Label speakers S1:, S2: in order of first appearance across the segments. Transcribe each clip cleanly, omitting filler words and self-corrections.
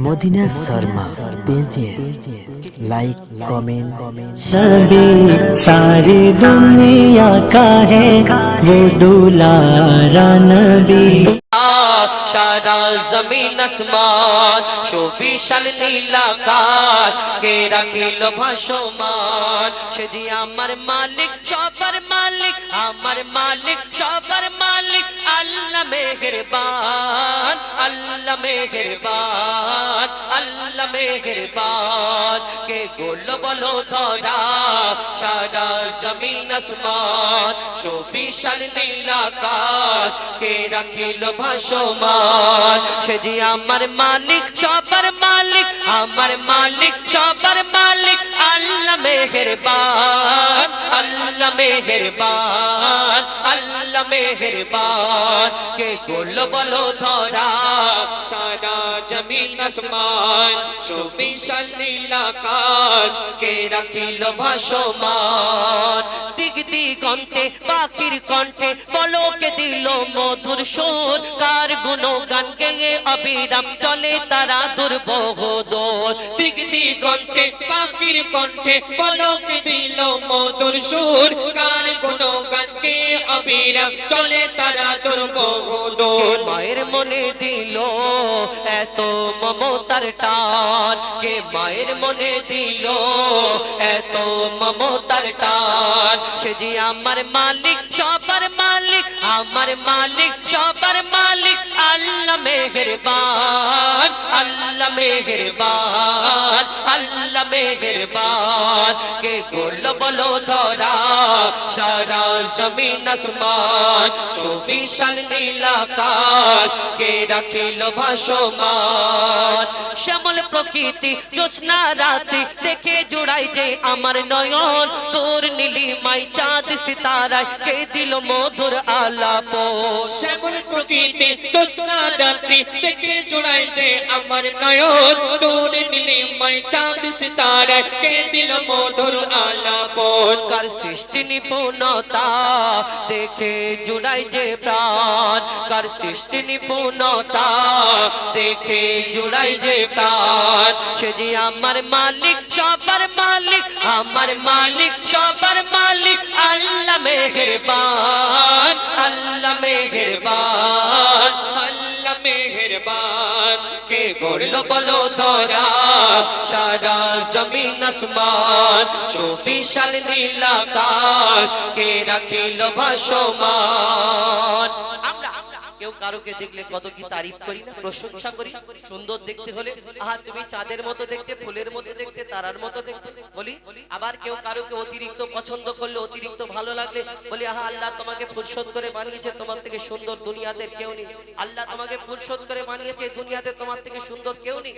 S1: Medina Sharma পেজে like comment
S2: नबी सारी दुनिया का है वो दुलारा नबी
S3: সারা জমিন আসমান সুবিশাল নীল আকাশ কে রাখিল ভাসমান সে যে আমার মালিক সবার মালিক আমার মালিক সবার মালিক আল্লাহ মেহেরবান আল্লাহ মেহেরবান আল্লাহ মেহেরবান কে গোল বলো ধরা সারা জমিন আসমান সুবিশাল নীল আকাশ কে রাখিল ভাসমান সে যে আমার মালিক সবার মালিক আমার মালিক সবার মালিক আল্লাহ মেহেরবান আল্লাহ মেহেরবান আল্লাহ মেহেরবান কে গোল বলো ধরা সারা জমিন আসমান সুবিশাল নীল আকাশ কে রাখিল ভাসমান দিক দিগন্তে পাখির কণ্ঠে পলকে দিল মধুর সুর কার গুণগান গেয়ে অবিরাম চলে তারা দুর্বহ দোল দিক দিগন্তে পাখির কণ্ঠে পলকে দিল মধুর সুর কার গুণগান গেয়ে অবিরাম চলে তারা দুর্বহ দোল মায়ের মনে দিল এত মমতার টান কে মায়ের মনে দিল এত মমতার টান সে যে আমার মালিক সবার মালিক আমার মালিক সবার মালিক আল্লাহ মেহেরবান আল্লাহ মেহেরবান আল্লাহ মেহেরবান কে গোল বলো ধরা সারা জমিন আসমান সুবিশাল নীল আকাশ কে রাখিল ভাসমান শ্যামল প্রকৃতি জ্যোৎস্না রাতে দেখে জোড়াই যে আমার নয়ন তোর নীলিমাই চাঁদ সিতারায় কে দিল মধুর আলাপ শ্যামল প্রকৃতি জ্যোৎস্না রাতে দেখে জোড়াই যে আমার নয়ন তোর নীলিমাই চাঁদ সিতারায় কে দিল মধুর আলাপ কার সৃষ্টি নিপুণতা দেখে জোড়াই যে প্রাণ কার সৃষ্টি নিপুণতা দেখে জোড়াই যে প্রাণ সে যে আমার মালিক সবার মালিক আমার মালিক সবার মালিক আল্লাহ মেহেরবান আল্লাহ মেহেরবান আল্লাহ মেহেরবান কে গড়ল বলো ধরা সারা জমিন আসমান সুবিশাল নীল আকাশ কে রাখিল ভাসমান কেউ কারোকে দেখলে কত কি তারিফ করি না প্রশংসা করি সুন্দর দেখতে হলে আহা তুমি চাঁদের মতো দেখতে ফুলের মতো দেখতে তারার মতো দেখতে বলি আবার কেউ কারোকে অতিরিক্ত পছন্দ করলে অতিরিক্ত ভালো লাগলে বলি আহা আল্লাহ তোমাকে ফুরসত করে বানিয়েছে তোমার থেকে সুন্দর দুনিয়াতে কেউ নেই আল্লাহ তোমাকে ফুরসত করে বানিয়েছে দুনিয়াতে তোমার থেকে সুন্দর কেউ নেই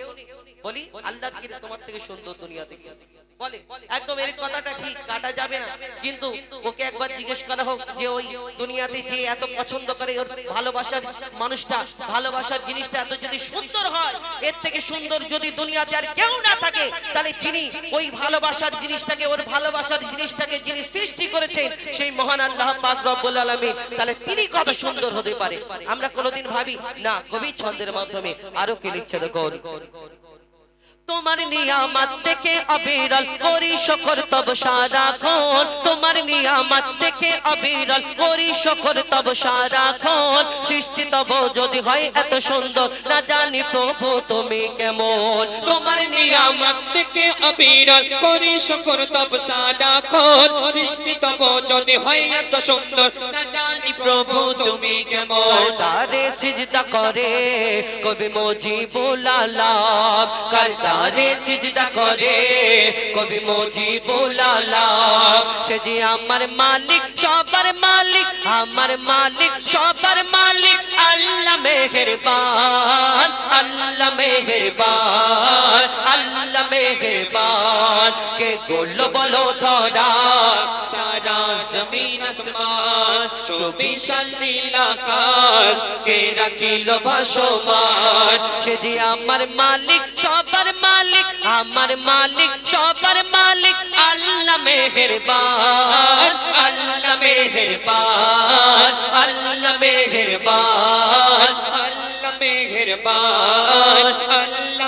S3: বলি আল্লাহর কি তোমার থেকে সুন্দর দুনিয়াতে কেউ নেই বলে একদম এর কথাটা ঠিক কাটা যাবে না কিন্তু ওকে একবার জিজ্ঞেস করা হোক যে ওই দুনিয়াতে যে এত পছন্দ করে ওর ভালোবাসার মানুষটা ভালোবাসার জিনিসটা এত যদি সুন্দর হয় এর থেকে সুন্দর যদি দুনিয়াতে আর কেউ না থাকে তাহলে যিনি ওই ভালোবাসার জিনিসটাকে ওর ভালোবাসার জিনিসটাকে যিনি সৃষ্টি করেছেন সেই মহান আল্লাহ পাক রব্বুল আলামিন তাহলে তিনি কত সুন্দর হতে পারে আমরা কোনোদিন ভাবি না কবি ছন্দের মাধ্যমে আরো কি লিখছে দেখো তোমার নিয়ামত দেখে অবিরল করি শুকর তব সারাক্ষণ তোমার নিয়ামত দেখে অবিরল করি শুকর তব সারাক্ষণ সৃষ্টি তব যদি হয় এত সুন্দর না জানি প্রভু তুমি কেমন তোমার নিয়ামত দেখে অবিরল করি শুকর তব সারাক্ষণ সৃষ্টি তব যদি হয় এত সুন্দর না জানি প্রভু তুমি কেমন তারে সিজদা করে কবি মুজিবুল আলাম কারদারে সিজদা করে কবি মুজিবুল আলাম সে যে আমার মালিক সবার মালিক আমার মালিক সবার মালিক আল্লাহ মেহেরবান আল্লাহ মেহেরবান আল্লাহ মেহেরবান কে গোল বলো ধরা সারা জমিন আসমান সুবিশাল নীল আকাশ কে রাখিল ভাসমান সে যে আমার মালিক সবার মালিক আমার মালিক সবার মালিক আল্লাহ মেহেরবান আল্লাহ মেহেরবান আল্লাহ মেহেরবান আল্লাহ মেহেরবান আল্লাহ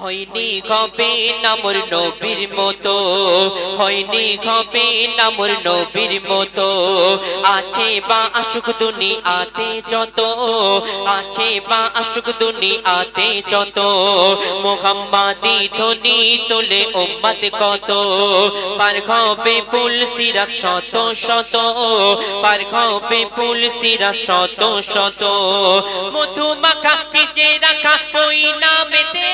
S4: হয়নি হবে না মোর নবীর মতো, হয়নি হবে না মোর নবীর মতো। আছে বা আশুক দুনিয়াতে যত, আছে বা আশুক দুনিয়াতে যত, মুহাম্মাদি ধ্বনি তোলে উম্মত কত। পার হবে পুল সিরাত শত শত, পার হবে পুল সিরাত শত শত। মধু মাখা ভিজে রাখা ওই নামেতে,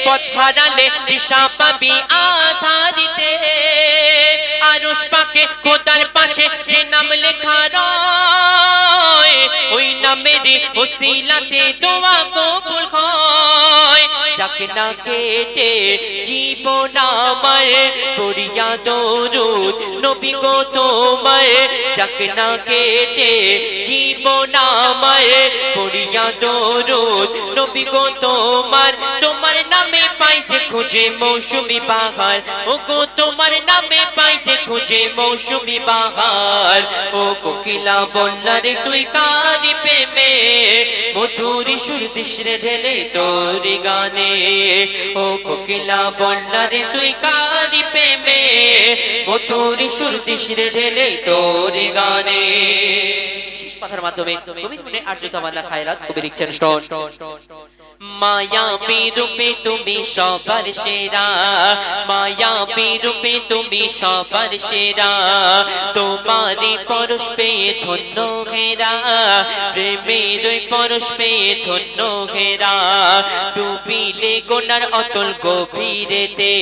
S4: পথ হারালে দিশা পাবি আধারিতে। আরশ পাকে খোদার পাশে যে নাম লেখা রয়, ওই নামের ওসিলাতে দোয়া কবুল হয়। যাক না কেটে জীবন আমার, পড়িয়া দরুদ নবী গো তোমার। যাক না কেটে জীবন আমার, পড়িয়া দরুদ নবী গো তোমার। তোমার নামে পাই যে খুঁজে মৌসুমি বাহার, ও গো তোমার নামে পাই যে খুঁজে মৌসুমি বাহার। ও কোকিলা বন্যারে তুই কারি প্রেমে, মধুর সুর দিশরে ঢেলে তোর গানে। ও কোকিলা বন্যারে তুই কারি প্রেমে, মধুর সুর দিশরে ঢেলে তোর গানে। শেষ কথার মাধ্যমে কবি গুণে আর্য তামান্না খায়রাত কবি লিখছেন শোন। মায়াবী রূপে তুমি সবার সেরা, মায়াবী রূপে তুমি সবার সেরা। তোমারই পরশ পেয়ে ধন্য ঘেরা, প্রেমের ওই পরশ পেয়ে ধন্য ঘেরা। ডুবিলে গোনার অতল গভীরেতে,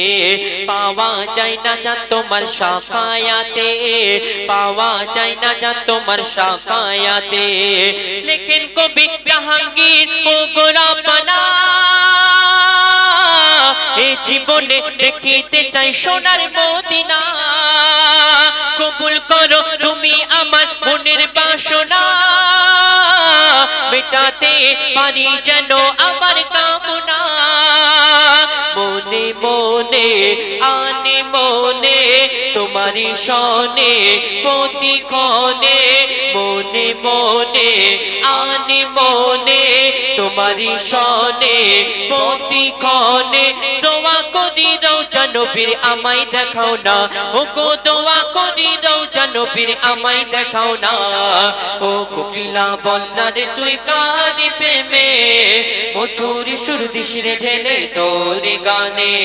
S4: পাওয়া যায় না যা তোমার শাফায়াতে, পাওয়া যায় না যা তোমার শাফায়াতে। লেখেন কবি জাহাঙ্গীর ও গোরাপানা, এ জীবনে দেখিতে চাই সোনার মদিনা। কবুল করো তুমি আমার মনের বাসনা, মেটাতে পারি যেন আমার কামনা। মনে মনে আনে মনে তোমারি শনে প্রতিক্ষণে, মনে মনে আনে মনে তোমারি শনে প্রতিক্ষণে। দোয়া করি রওজা নবীর আমায় দেখাও না, ও গো দোয়া করি রওজা নবীর আমায় দেখাও না। ও কোকিলা বন্যারে তুই কারি প্রেমে, মধুর সুর দিশরে ঢেলে তোর গানে।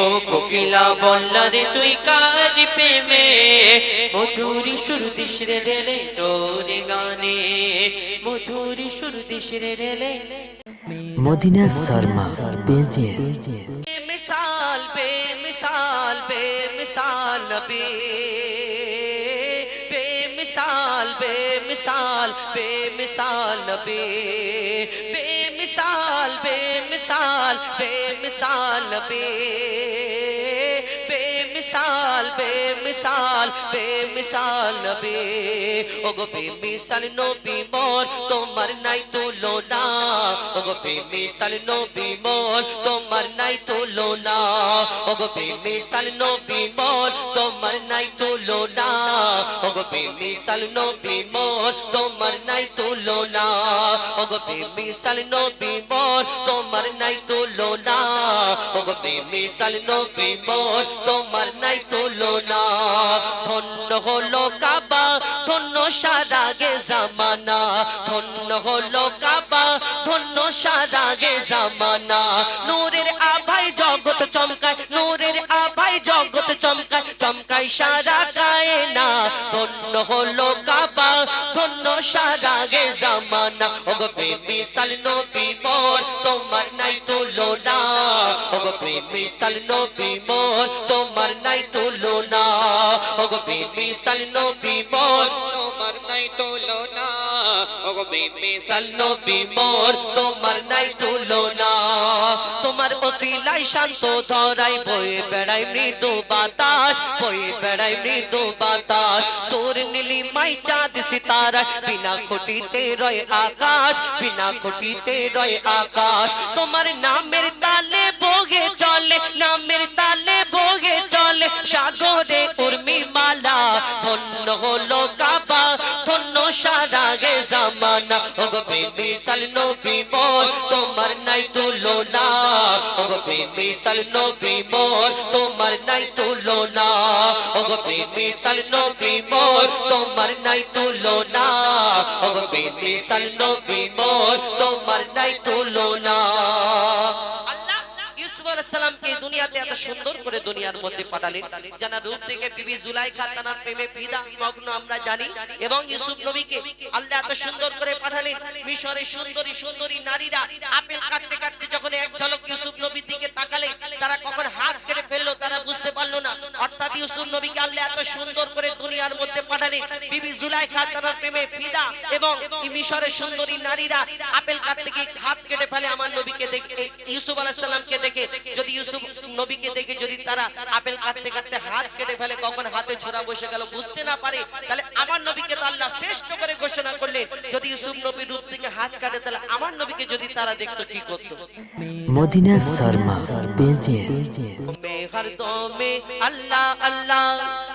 S4: ও কোকিলা বন্যারে তুই কারি প্রেমে, মধুর সুর দিশরে ঢেলে তোর গানে। মধুর সুর দিশরে ঢেলে।
S1: মদিনা শর্মা পেজে।
S3: मिसाल बेमिसाल बेमिसाल नबी, बेमिसाल बेमिसाल बेमिसाल नबी, बेमिसाल बेमिसाल बेमिसाल नबी, बेमिसाल बेमिसाल बेमिसाल नबी। ओगो बेमिसाल नबी मोर তোমার নাই তুলনা, ওগো বেমিসাল নবী মোর তোমার নাই তুলনা। ওগো বেমিসাল নবী মোর তোমার নাই তুলনা, ওগো বেমিসাল নবী মোর তোমার নাই তুলনা। ওগো বেমিসাল নবী মোর তোমার নাই তুলনা, ওগো বেমিসাল নবী মোর তোমার নাই তুলনা। ধন্য হলো কাবা, ধন্য সারাগে জামানা, ধন্য হলো কাবা, ধন্য সারাগে জামানা। নূরের আভায় জগৎ চমকায়, নূরের আভায় জগৎ চমকায়, চমকায় সারা কায়না। ধন্য হলো কাবা, ধন্য সারাগে জামানা। ওগো বেমিসাল নবী মোর তোমার নাই তুলনা, ওগো বেমিসাল নবী মোর তোমার নাই তুলনা। ওগো বেমিসাল নবী মোর তোমার নাই তুলনা, ওগো বেমিসাল নবী মোর তোমার নাই তুলনা। তোমার ওসিলায় শান্ত ধরাই বয়ে বেড়ায় মৃদু বাতাস, বয়ে বেড়ায় মৃদু বাতাস। তোর নীলিমাই চাঁদ সিতারা, বিনা খুঁটিতে রয় আকাশ, বিনা খুঁটিতে রয় আকাশ। তোমার নামের তালে বগে চলে, নামের তালে বগে চলে সাগরে উর্মি মালা। ধন্য হলো কাবা, ধন্য সারাগে জামানা। ওগো বেমিসাল নবী মোর তোমার নাই তুলনা। বেমিসাল নবী মোর তোমার নাই তুলনা ওগো বেমিসাল নবী মোর তোমার নাই তুলনা ওগো বেমিসাল নবী মোর তোমার নাই তুলনা আল্লাহ ইউসুফ আলাইহিস সালামকে দুনিয়াতে এত সুন্দর করে দুনিয়ার মধ্যে পাঠালেন জানা রূপ থেকে বিবি জুলাইখা তার প্রেমে ফিদা মগ্ন আমরা জানি এবং ইউসুফ নবীকে আল্লাহ এত সুন্দর করে পাঠালেন মিশরের সুন্দরী সুন্দরী নারীরা আপেল কাটতে কাটতে যখন এক ঝলক ইউসুফ নবীর দিকে তাকালে তারা কখন হাত কেটে ফেললো তারা বুঝতে পারলো না অর্থাৎ ইউসুফ নবীকে আল্লাহ এত সুন্দর করে দুনিয়ার মধ্যে পাঠালেন বিবি জুলাইখা তার প্রেমে ফিদা এবং মিশরের সুন্দরী নারীরা আপেল কাটতে গিয়ে হাত কেটে ফেলে আমার নবীকে দেখে ইউসুফ আলাইহিস সালামকে দেখে যদি ইউসুফ নবীকে দেখে যদি তারা আপেল কাটতে কাটতে হাত কেটে ফেলে কখন হাতে ছোরা বসে গেল বুঝতে না পারে তাহলে আমার নবীকে তো আল্লাহ শ্রেষ্ঠ করে ঘোষণা করলেন যদি ইউসুফ নবীর রূপ থেকে হাত কাটে তাহলে আমার নবীকে যদি তারা দেখতো কি করতো
S1: মদিনা শর্মা পেজে
S3: में हर दम में अल्लाह अल्लाह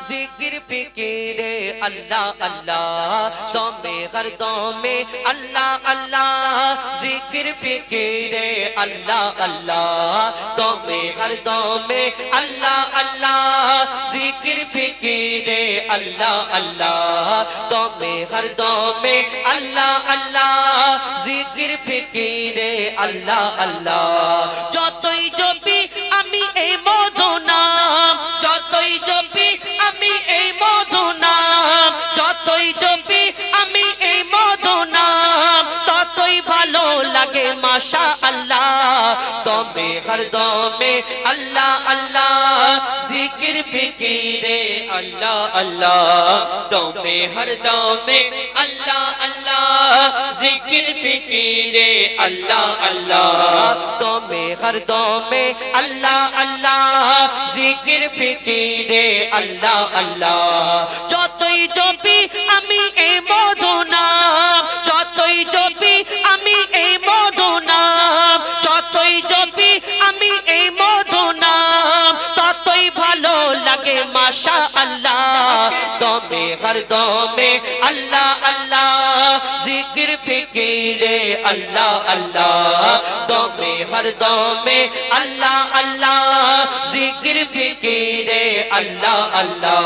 S3: जिक्र फिक्र अल्लाह अल्लाह दम में हर दम में अल्लाह अल्लाह जिक्र फिक्र अल्लाह अल्लाह दम में हर दम में अल्लाह अल्लाह जिक्र फिक्र अल्लाह अल्लाह दम में हर दम में अल्लाह अल्लाह जिक्र फिक्र अल्लाह अल्लाह যতই জপি আমি এই মধু নাম যতই জপি আমি এই মধু নাম যতই জপি আমি এই মধু নাম ততই ভালো লাগে মাশাআল্লাহ তবে হরদমে আল্লাহ আল্লাহ জিকির ফিকিরে আল্লাহ আল্লাহ তবে হরদমে আল্লাহ আল্লাহ জিকির ফিকিরে আল্লাহ আল্লাহ তবে হরদমে আল্লাহ আল্লাহ জিকির ফিকিরে আল্লাহ আল্লাহ যতই জপি আমি এই মধু নাম যতই জপি আমি এই মধু নাম যতই জপি আমি এই মধু নাম ততই ভালো লাগে মাশাআল্লাহ দমে হরদমে আল্লাহ আল্লাহ জিকির ফিকিরে আল্লাহ আল্লাহ দমে হরদমে আল্লাহ আল্লাহ জিকির ফিকিরে আল্লাহ আল্লাহ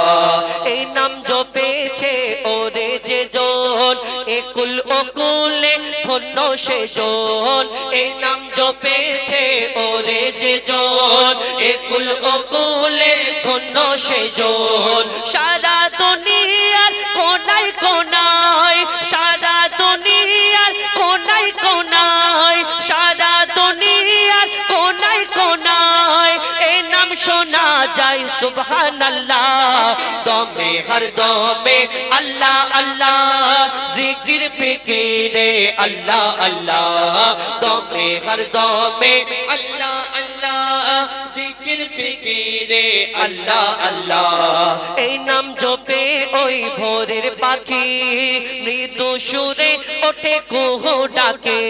S3: এই নাম জপেছে ওরে যে জন একুল ওকুলে ধন্য সে জন এই নাম জপেছে ওরে যে জন একুল ওকুলে ধন্য সে জন সারা দুনিয়ার কোনায় কোনায় সারা দুনিয়ার কোনায় কোনায় সারা দুনিয়ার কোনায় কোনায় এই নাম শোনা যায় সুবহানাল্লাহ দমে হর দমে আল্লাহ আল্লাহ জিকির ফিকিরে আল্লাহ আল্লাহ দমে হর দমে আল্লাহ আল্লাহ জিকির ফিকিরে আল্লাহ আল্লাহ এই নাম জপে ওই ভোরের পাখি মৃদু সুরে ওঠে কুহু ডাকে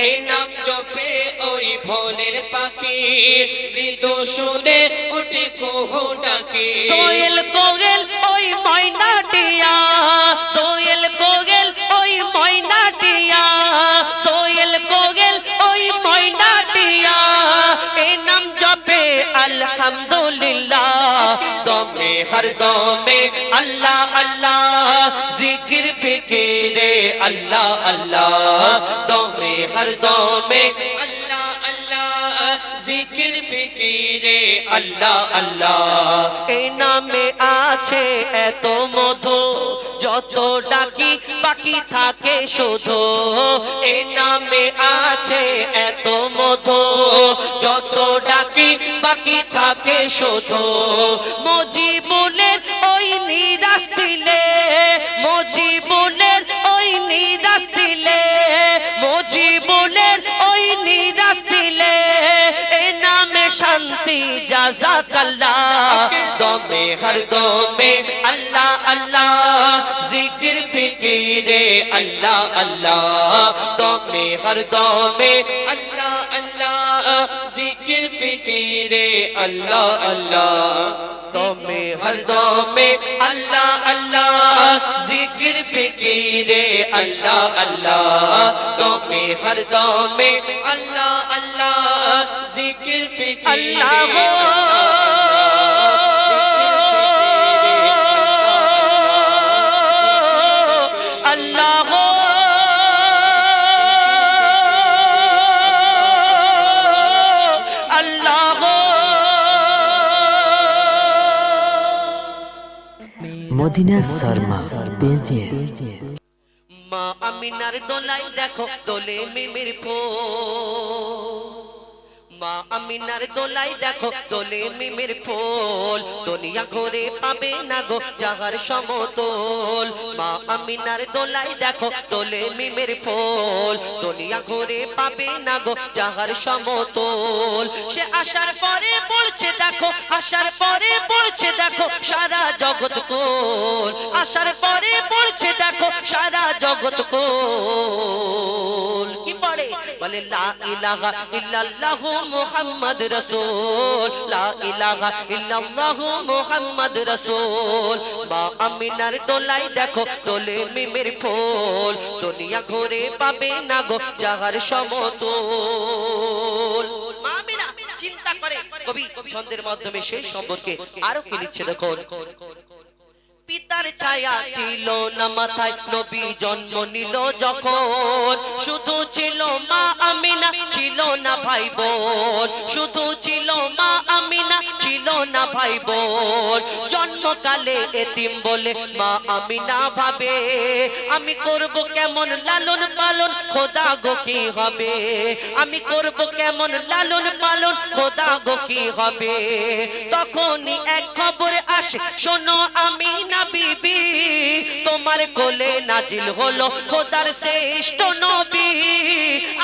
S3: এই নাম জপে ওই ভোরের পাখি মৃদু সুরে ওঠে কুহু ডাকে কোয়েল কোয়েল ওই ময়নাটিয়া কোয়েল কোয়েল ওই ময়নাটিয়া কোয়েল কোয়েল ওই ময়নাটিয়া এই নাম জপে আলহামদুলিল্লাহ দমে হর দমে আল্লাহ আল্লাহ জিকির ফিকিরে আল্লাহ আল্লাহ দমে হর দমে আল্লাহ আল্লাহ জিকির ফিকিরে আল্লাহ আল্লাহ এই নামে আছে এত মধু যত ডাকি বাকি থাকে শুধু এই নামে আছে এত মধু যত ডাকি বাকি থাকে শুধু মজিবুলের ওই নিরাশ দিলে মজিবুলের ওই নিরাশ দিলে মজিবুলের ওই নিরাশ দিলে এই নামে শান্তি জাযাকাল্লাহ দমে হর দমে আল্লাহ আল্লাহ জিকির ফিকিরে আল্লাহ আল্লাহ দমে হর দমে আল্লাহ আল্লাহ জিকির ফিকিরে আল্লাহ আল্লাহ দমে হর দমে আল্লাহ আল্লাহ জিকির ফিকিরে আল্লাহ আল্লাহ দমে হর দমে আল্লাহ আল্লাহ
S4: জিকির ফিকির
S3: আল্লাহ আল্লাহ আল্লাহ
S1: মদিনা শর্মা পেজে
S3: মা আমিনার দোলাই দেখো দোলে মিমির ফুল মা আমিনার দোলাই দেখো দোলে মিমির ফুল দুনিয়া ঘুরে পাবে না গো যাহার সমতল মা আমিনার দোলাই দেখো দোলে মিমির ফুল দুনিয়া ঘুরে পাবে না গো যাহার সমতল সে আসার পরে পড়ছে দেখো আসার পরে পড়ছে দেখো সারা জগৎ কোল আসার পরে পড়ছে দেখো সারা জগৎ কোল কি পড়ে বলে লা ইলাহা ইল্লাল্লাহু মুহাম্মদ রাসূল লা ইলাহা ইল্লাল্লাহু মুহাম্মদ রাসূল মা আমিনার দোলাই দেখো দোলে মিমির ফুল দুনিয়া ঘুরে পাবে না গো যাহার সমতল মা আমিনা চিন্তা করে কবি ছন্দের মাধ্যমে সেই সম্পর্কে আরো কি লিখছে দেখো পিতার ছায়া ছিল না মাথায় নবী জন্ম নিল যখন শুধু ছিল মা আমিনা ছিল না ভাই বোন শুধু ছিল মা আমিনা ছিল না ভাই বোন জন্মকালে এতিম বলে মা আমিনা ভাবে আমি করব কেমন লালন পালন খোদা গো কি হবে আমি করব কেমন লালন পালন খোদা গো কি হবে তখনই এক খবর আসে শোনো আমিনা বিবি তোমার কোলে নাজিল হলো খোদার শ্রেষ্ঠ নবী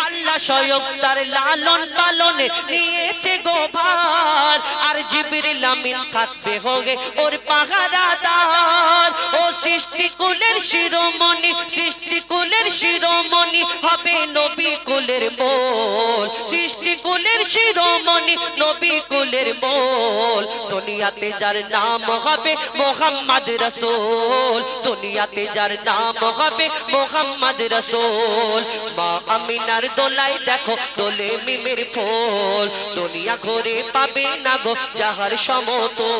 S3: আল্লাহ স্বয়ং তার লালন পালনে নিয়েছে গো ভার আর জিবরিল আমিন থাকবে হবে ওর পাহারাদার ও সৃষ্টি কুলের শিরোমণি সৃষ্টি কুলের শিরোমণি হবে নবী কুলের মোল সৃষ্টি কুলের শিরোমণি নবী কুলের মোল দুনিয়াতে যার নাম হবে মুহাম্মদ রাসূল দুনিয়াতে যার নাম হবে মুহাম্মদ রাসূল মা আমিনার দোলাই দেখো দোলে মিমির ফুল দুনিয়া ঘুরে পাবে না গো যাহার সমতল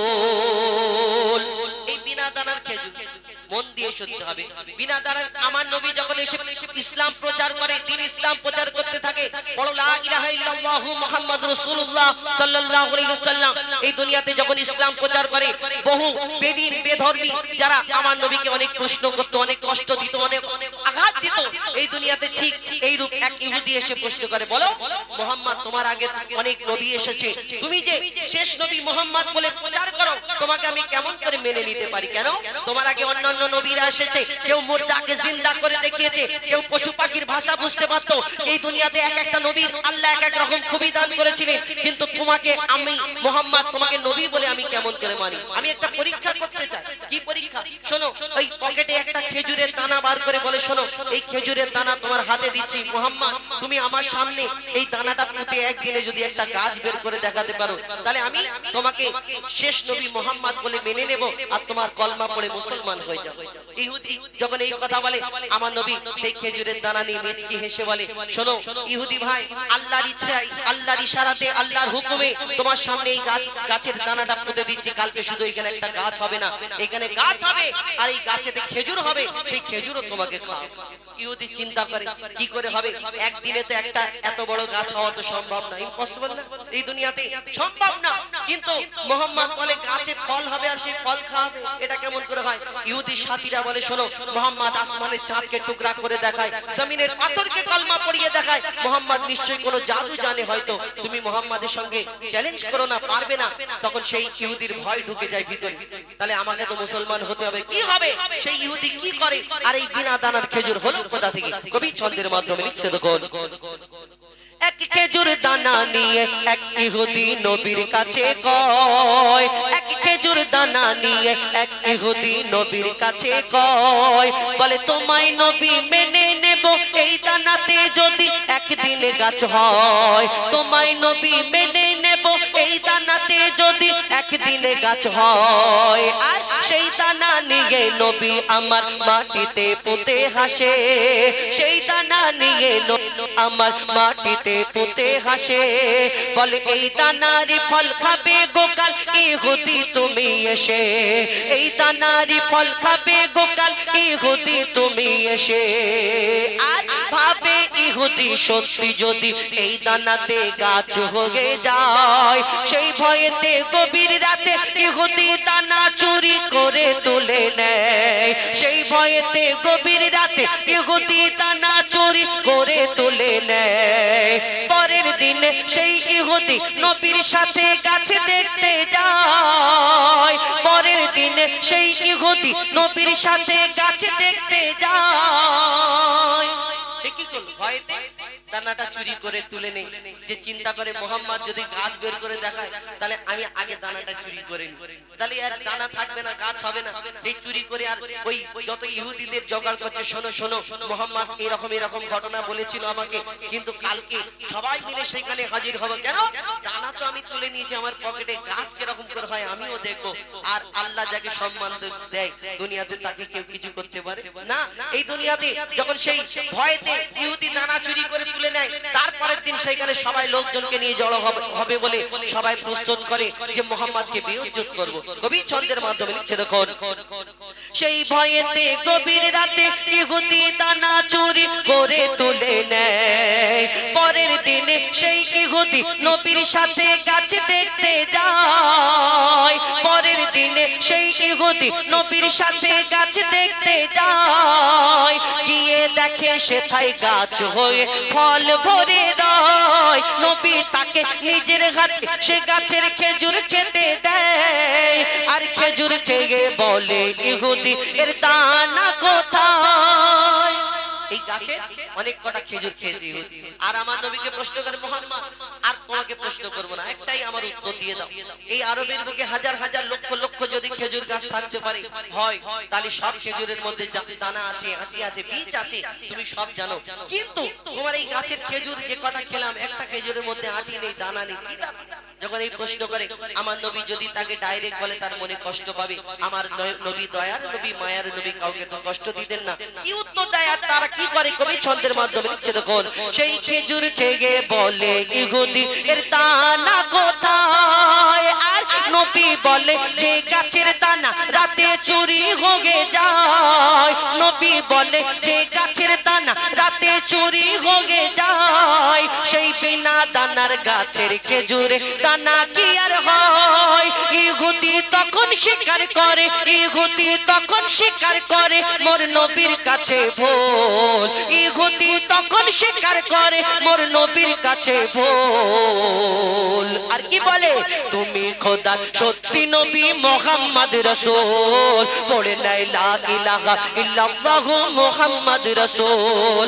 S3: এই বিনা দানার খেজুর মন দিয়ে শুনতে হবে বিনা দানার আমার নবী যখন এসে ইসলাম প্রচার করে দিন ইসলাম প্রচার করতে থাকে বলো লা ইলাহা ইল্লাল্লাহু মুহাম্মাদুর রাসূলুল্লাহ সাল্লাল্লাহু আলাইহি ওয়াসাল্লাম এই দুনিয়াতে যখন ইসলাম প্রচার করে বহু বেদিন বেধর্মী যারা আমার নবীকে অনেক প্রশ্ন করত অনেক কষ্ট দিত অনেক আঘাত দিত এই দুনিয়াতে ঠিক এই রূপ এক ইহুদি এসে প্রশ্ন করে বলো মুহাম্মদ তোমার আগে অনেক নবী এসেছে তুমি যে শেষ নবী মুহাম্মদ বলে প্রচার করো তোমাকে আমি কেমন করে মেনে নিতে পারি কেন তোমার আগে অন্যান্য নবীরা এসেছে কেউ মুর্দাকে জিন্দা করে দেখিয়েছে কেউ পশু পাখির ভাষা বুঝতে পারতো এই দুনিয়াতে এক একটা নবীর আল্লাহ এক এক রকম খুবই দান করেছিলেন কিন্তু তোমাকে আমি মুহাম্মদ তোমাকে নবী বলে আমি কেমন করে মানি আমি একটা পরীক্ষা করতে চাই কি পরীক্ষা শোনো ওই পকেটে একটা খেজুরের দানা বার করে বলে শোনো এই খেজুরের দানা তোমার হাতে দিচ্ছি মুহাম্মদ তুমি আমার সামনে এই দানাটা পুঁতে একদিনে যদি একটা গাছ বের করে দেখাতে পারো তাহলে আমি তোমাকে শেষ নবী মুহাম্মদ বলে মেনে নেব আর তোমার কলমা পড়ে মুসলমান হয়ে যাবে ইহুদি যখন এই কথা বলে আমার নবী সেই খেজুরের দানা নিয়ে মিচকি হেসে বলে শোনো ইহুদি ভাই আল্লাহর ইচ্ছায় আল্লাহর ইশারাতে আল্লাহর হুকুমে তোমার সামনে এই গাছের দানাটা পুঁতে দিচ্ছি কালকে শুধু এখানে একটা গাছ হবে না এখানে গাছ হবে আর এই গাছেতে খেজুর হবে সেই খেজুরও তোমাকে খাওয়াবে ইহুদি চিন্তা করে কি করে হবে একদিনে তো একটা এত বড় গাছ হওয়া তো সম্ভব না ইম্পসিবল না এই দুনিয়াতে সম্ভব না কিন্তু মুহাম্মদ বলে গাছে ফল হবে আর সেই ফল খাবে এটা কেমন করে হয় ইহুদি সাথীরা বলে শোনো মুহাম্মদ আসমানের চাঁদকে টুকরা করে দেখায় জমিনের পাথরকে কলমা পড়িয়ে দেখায় মুহাম্মদ নিশ্চয়ই কোনো জাদু জানে হয়তো তুমি মুহাম্মাদের সঙ্গে চ্যালেঞ্জ করো না পারবে না তখন সেই ইহুদির ভয় ঢুকে যায় ভিতরে তাহলে আমাকে তো মুসলমান হতে হবে কি হবে সেই ইহুদি কি করে আর এই বিনা দানার খেজুর হলো কোথা থেকে কবি ছন্দের মাধ্যমে লিখছে দেখো এক খেজুর দানা নিয়ে এক ইহুদি নবীর কাছে কয় এক খেজুর দানা নিয়ে এক ইহুদি নবীর কাছে কয় বলে তোমায় নবী মেনে নেব এই দানাতে যদি একদিনে গাছ হয় তোমায় নবী মেনে নেব এই দানাতে যদি একদিনে গাছ হয় আর সেই দানা নিয়ে নবী আমার মাটিতে পুঁতে হাসে সেই দানা নিয়ে আমার মাটিতে পুঁতে হাসে বলে এই দানারি ফল খাবে গোকাল ইহুদি তুমি এসে এই দানারি ফল খাবে গোকাল ইহুদি তুমি এসে আর ভাবে ইহুদি সত্যি যদি এই দানাতে গাছ হয়ে যায় সেই ভয়েতে গভীর রাতে ইহুদি দানা চুরি করে তুলে নেয় সেই ভয়েতে গভীর রাতে ইহুদি দানা চুরি করে তুলে নেয় পরের দিনে সেই ইহুদি নবীর সাথে গাছে দেখতে যায় পরের দিনে সেই ইহুদি নবীর সাথে গাছে দেখতে যায় সে কি করলো ভয়েতে দানাটা চুরি করে তুলে নেই যে চিন্তা করে মোহাম্মদ যদি গাছ বের করে দেখায় তাহলে আমি আগে দানাটা চুরি করে নিই তাহলে আর দানা থাকবে না গাছ হবে না এই চুরি করে আর ওই যত ইহুদিদের জোগাড় করছে শোনো শোনো মোহাম্মদ এরকম ঘটনা বলেছিল আমাকে কিন্তু কালকে সবাই মিলে সেখানে হাজির হবো কেন দানা তো আমি তুলে নিয়েছি আমার পকেটে গাছ কিরকম করে হয় আমিও দেখবো আর আল্লাহ যাকে সম্মান দেয় দুনিয়াতে তাকে কেউ কিছু করতে পারে না এই দুনিয়াতে যখন সেই ভয়েতে ইহুদি দানা চুরি করে তুলে নেয় তারপরের দিন সেখানে সবাই লোকজনকে নিয়ে জড়ো হবে বলে সবাই প্রস্তুত করে যে মোহাম্মদকে বেইজ্জত করব কবি ছন্দের মাধ্যমে লিখছে দেখুন সেই ভয়েতে গভীর রাতে ইহুদি দানা চুরি করে তুলে নেয় পরের দিনে সেই ইহুদি নবীর সাথে গাছে দেখতে যায় পরের দিনে সেই ইহুদি নবীর সাথে গাছে দেখতে যায় গিয়ে দেখে সেথায় গাছ হয়ে ফল ভরে রয় নবী তাকে নিজের হাতে সে গাছের খেজুর খেতে দেয় আর খেজুর খেয়ে বলে ইহুদি এর দানা কোথায় এই গাছে অনেক কটা খেজুর খেয়েছি আর আমার নবীকে প্রশ্ন করে মোহাম্মদ আর তোমাকে প্রশ্ন করব না একটাই আমার উত্তর দিয়ে দাও এই আরবের বুকে হাজার হাজার লক্ষ লক্ষ যদি খেজুর গাছ থাকতে পারে হয় তাহলে সব খেজুরের মধ্যে দানা আছে আটি আছে বীজ আছে তুমি সব জানো কিন্তু তোমার এই গাছের খেজুর যে কটা খেলাম একটা খেজুরের মধ্যে আটি নেই দানা নেই কি ব্যাপার যখন এই প্রশ্ন করে আমার নবী যদি তাকে ডাইরেক্ট বলে তার মনে কষ্ট পাবে আমার নবী দয়ার নবী মায়ার নবী কাউকে তো কষ্ট দিতেন না কি উত্তর দেয় আর তারা কি করে কবি ছন্দের মাধ্যমে লিখছে দেখুন সেই খেজুর খেয়ে বলে ইহুদি এর দানা কোথায় আর নবী বলে যে গাছের দানা রাতে চুরি হয়ে যায় নবী বলে যে গাছের দানা রাতে চুরি হয়ে যায় সেই বিনা দানার গাছের খেজুরে দানা কি আর হয় ইহুদি তখন স্বীকার করে ইহুদি তখন স্বীকার করে মোর নবীর কাছে ভুল ইহুদি তখন স্বীকার করে মোর নবীর কাছে ভুল আর কি বলে তুমি খোদা সত্যি নবী মুহাম্মদ রাসূল পড়ে নাই লা ইলাহা ইল্লাল্লাহু মুহাম্মদ রাসূল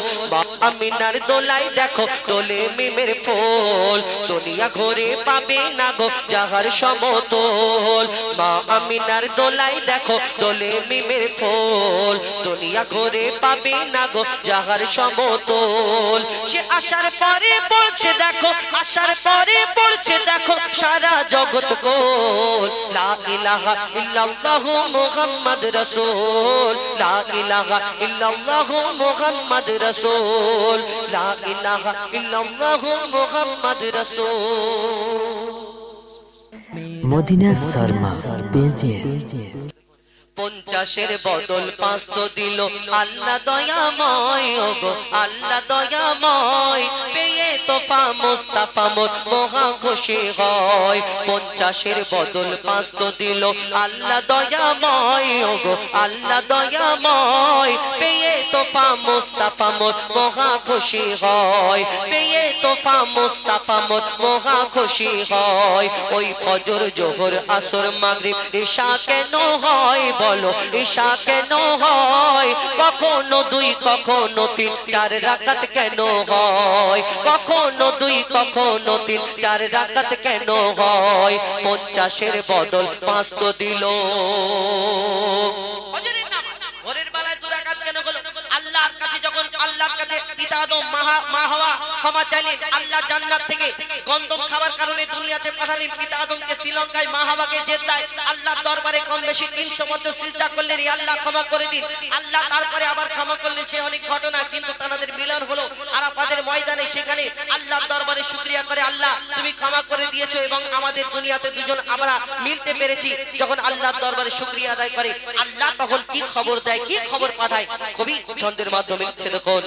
S3: আমিনার দোলাই দেখো দোলে মিমের ফুল দুনিয়া ঘুরে পাবে না গো যাহার সমতল মা আমিনার দোলাই দেখো দোলে মিমের ফুল দুনিয়া ঘুরে পাবে না গো যাহার সমতল সে আসার পরে বলছে দেখো আসার পরে বলছে দেখো সারা জগৎ গোল লা ইলাহা ইল্লাল্লাহু মুহাম্মদ রাসূল লা ইলাহা ইল্লাল্লাহু মুহাম্মদ রাসূল লা ইলাহা ইল্লাল্লাহু মুহাম্মদ রাসূল
S1: মদিনা শর্মা পেজে
S3: 50-এর বদল 500 দিল আল্লাহ দয়াময় ওগো আল্লাহ দয়াময় পেয়ে তোফা মুস্তাফা মোর মহা খুশি হয় 50-এর বদল 500 দিল আল্লাহ দয়াময় ওগো আল্লাহ দয়াময় পেয়ে তোফা মুস্তাফা মোর মহা খুশি হয় পেয়ে তোফা মুস্তাফা মোর মহা খুশি হয় ওই ফজর জোহর আসর মাগরিব ঈশা কেন হয় বলো ঈশা কেন হয় কখনো 2 কখনো 3 4 রাকাত কেন হয় কখনো 2 কখনো 3 4 রাকাত কেন হয় 50-এর বদল 500 দিল ফজরের নামাজ ভোরের বেলায় 2 রাকাত কেন হলো আল্লাহর কাছে যখন আল্লাহর কাছে পিতা আদম মা হাওয়া ক্ষমা চাইলেন, আল্লাহ জান্নাত থেকে গন্ধম খাবার কারণে দুনিয়াতে পাঠালেন পিতা আদমকে শ্রীলঙ্কায়, মা হাওয়াকে জেদ্দায় আল্লাহর দরবারে কম বেশি 300 বছর সিজদা করলেন, আল্লাহ ক্ষমা করে দিন। আল্লাহ তারপরে আবার ক্ষমা করলেন, সে অনেক ঘটনা, কিন্তু তাদের মিলন হলো আরাফাতের ময়দানে। সেখানে আল্লাহর দরবারে শুকরিয়া করে, আল্লাহ তুমি ক্ষমা করে দিয়েছো এবং আমাদের দুনিয়াতে দুজন আমরা মিলতে পেরেছি। যখন আল্লাহর দরবারে শুকরিয়া আদায় করে, আল্লাহ তখন কি খবর দেয়, কি খবর পাঠায়, কবি ছন্দের মাধ্যমে লিখছে দেখুন।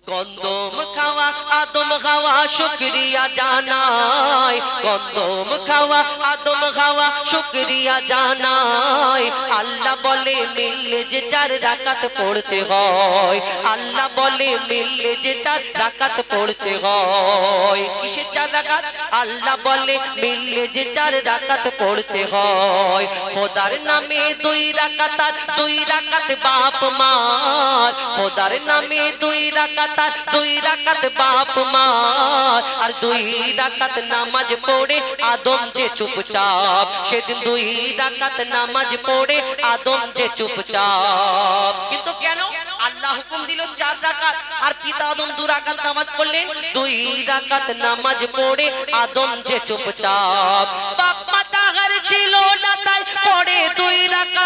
S3: গন্ধম খাওয়া আদম খাওয়া শুকরিয়া জানাই, গন্ধম খাওয়া আদম খাওয়া শুকরিয়া জানাই। আল্লাহ বলে মিললে যে 4 রাকাত পড়তে হয়, আল্লাহ বলে মিললে যে 4 রাকাত পড়তে হয়। কিসের 4 রাকাত? আল্লাহ বলে মিললে যে 4 রাকাত পড়তে হয়। খোদার নামে 2 রাকাত আর 2 রাকাত বাপ মার, খোদার নামে 2 রাকাত আর 2 রাকাত বাপ মার, আর 2 রাকাত নামাজ পড়ে আদম যে চুপচাপ, সেদিন 2 রাকাত নামাজ পড়ে আদম যে চুপচাপ। কিন্তু কেন আল্লাহ হুকুম দিল 4 রাকাত, আর পিতা আদম 2 রাকাত নামাজ পড়লেন? 2 রাকাত নামাজ পড়ে আদম যে চুপচাপ। বাপ মা তাহার ছিল না তাই পড়ে 2 রাকাত,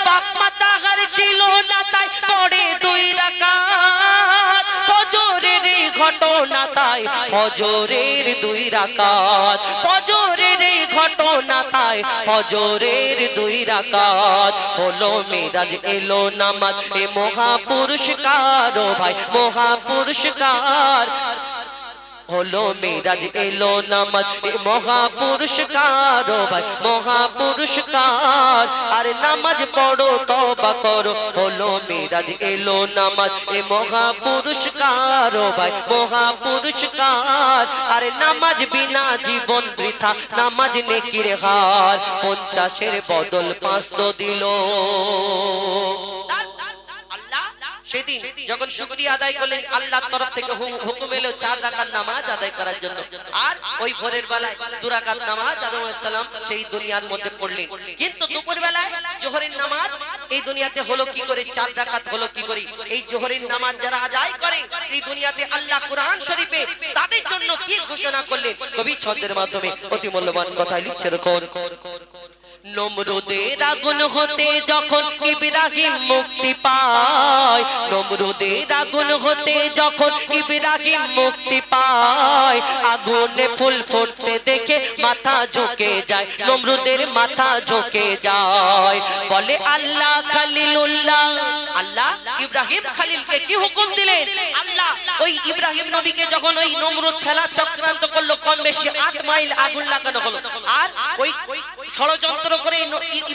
S3: বাপ মা তাহার ছিল না তাই পড়ে 2 রাকাত। ফজরের এই ঘটনা তাই ফজরের 2 রাকাত, ফজরের এই ঘটনা তাই ফজরের 2 রাকাত। হলো মিরাজ এলো নামাজ এ মহাপুরস্কার, ও ভাই মহাপুরস্কার। হলো মিরাজ এলো নামাজ এ মহাপুরস্কার, ও ভাই মহাপুরস্কার। আর নামাজ পড়ো তওবা করো, হলো মিরাজ এলো নামাজ এ মহাপুরস্কার, ও ভাই মহাপুরস্কার। আর নামাজ বিনা জীবন বৃথা, নামাজ নেকির হার, 50-এর বদল 5 তো দিল। সেদিন যখন শুকরিয়া আদায় করলেন, আল্লাহর তরফ থেকে হুকুম এলো 4 রাকাত নামাজ আদায় করার জন্য। আর ওই ভোরের বেলায় 2 রাকাত নামাজ আদম আলাইহিস সালাম সেই দুনিয়ার মধ্যে পড়লেন। কিন্তু দুপুর বেলায় জোহরের নামাজ এই দুনিয়াতে হলো কি করে, 4 রাকাত হলো কি করে? এই জোহরের নামাজ যারা আদায় করে এই দুনিয়াতে, আল্লাহ কুরআন শরীফে তাদের জন্য কি ঘোষণা করলেন, কবি ছন্দের মাধ্যমে অতি মূল্যবান কথা লিখছে দেখুন। নমরুদের আগুন হতে যখন ইব্রাহিম মুক্তি পায়, নমরুদের আগুন হতে যখন ইব্রাহিম মুক্তি পায়, আগুনে ফুল ফুটতে দেখে মাথা ঝুঁকে যায়, নমরুদের মাথা ঝুঁকে যায়। বলে আল্লাহ খলিলুল্লাহ, আল্লাহ ইব্রাহিম খলিলকে কি হুকুম দিলেন? আল্লাহ ওই ইব্রাহিম নবীকে যখন ওই নমরুদ ফেলা চক্রান্ত করলো, কম বেশি 8 মাইল আগুন লাগানো হলো, আর ওই ষড়যন্ত্র করে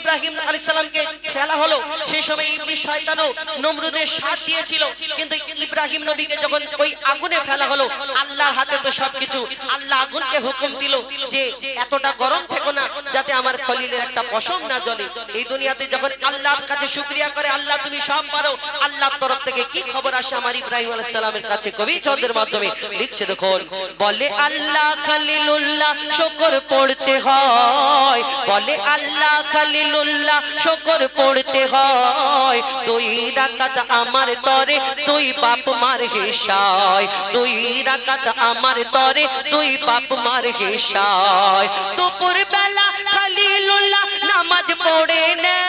S3: ইব্রাহিম আলাইহিস সালামকে ফেলা হলো। সেই সময় ইবলিস শয়তানও নমরুদের সাথ দিয়েছিল। কিন্তু ইব্রাহিম নবীকে যখন ওই আগুনে ফেলা হলো, আল্লাহর হাতে তো সবকিছু, আল্লাহ আগুনকে হুকুম দিল যে এতটা গরম থেকো না যাতে আমার খলিলের একটা পশম না জ্বলে। এই দুনিয়াতে যখন আল্লাহর কাছে শুকরিয়া করে, আল্লাহ তুমি সব পারো, আল্লাহর তরফ থেকে কি খবর আসে আমার ইব্রাহিম আলাইহিস সালামের কাছে, কবি ছন্দের মাধ্যমে লিখছে দেখুন। বলে আল্লাহ খলিলুল্লাহ শুকর পড়তে হয়, বলে আল্লাহ খলিলুল্লাহ শুকর পড়তে হয়। 2 রাকাত আমার তরে 2 বাপ মার হিসায়, 2 রাকাত আমার তরে 2 বাপ মার হিসায়। দুপুর বেলা খলিলুল্লাহ নামাজ পড়ে নে,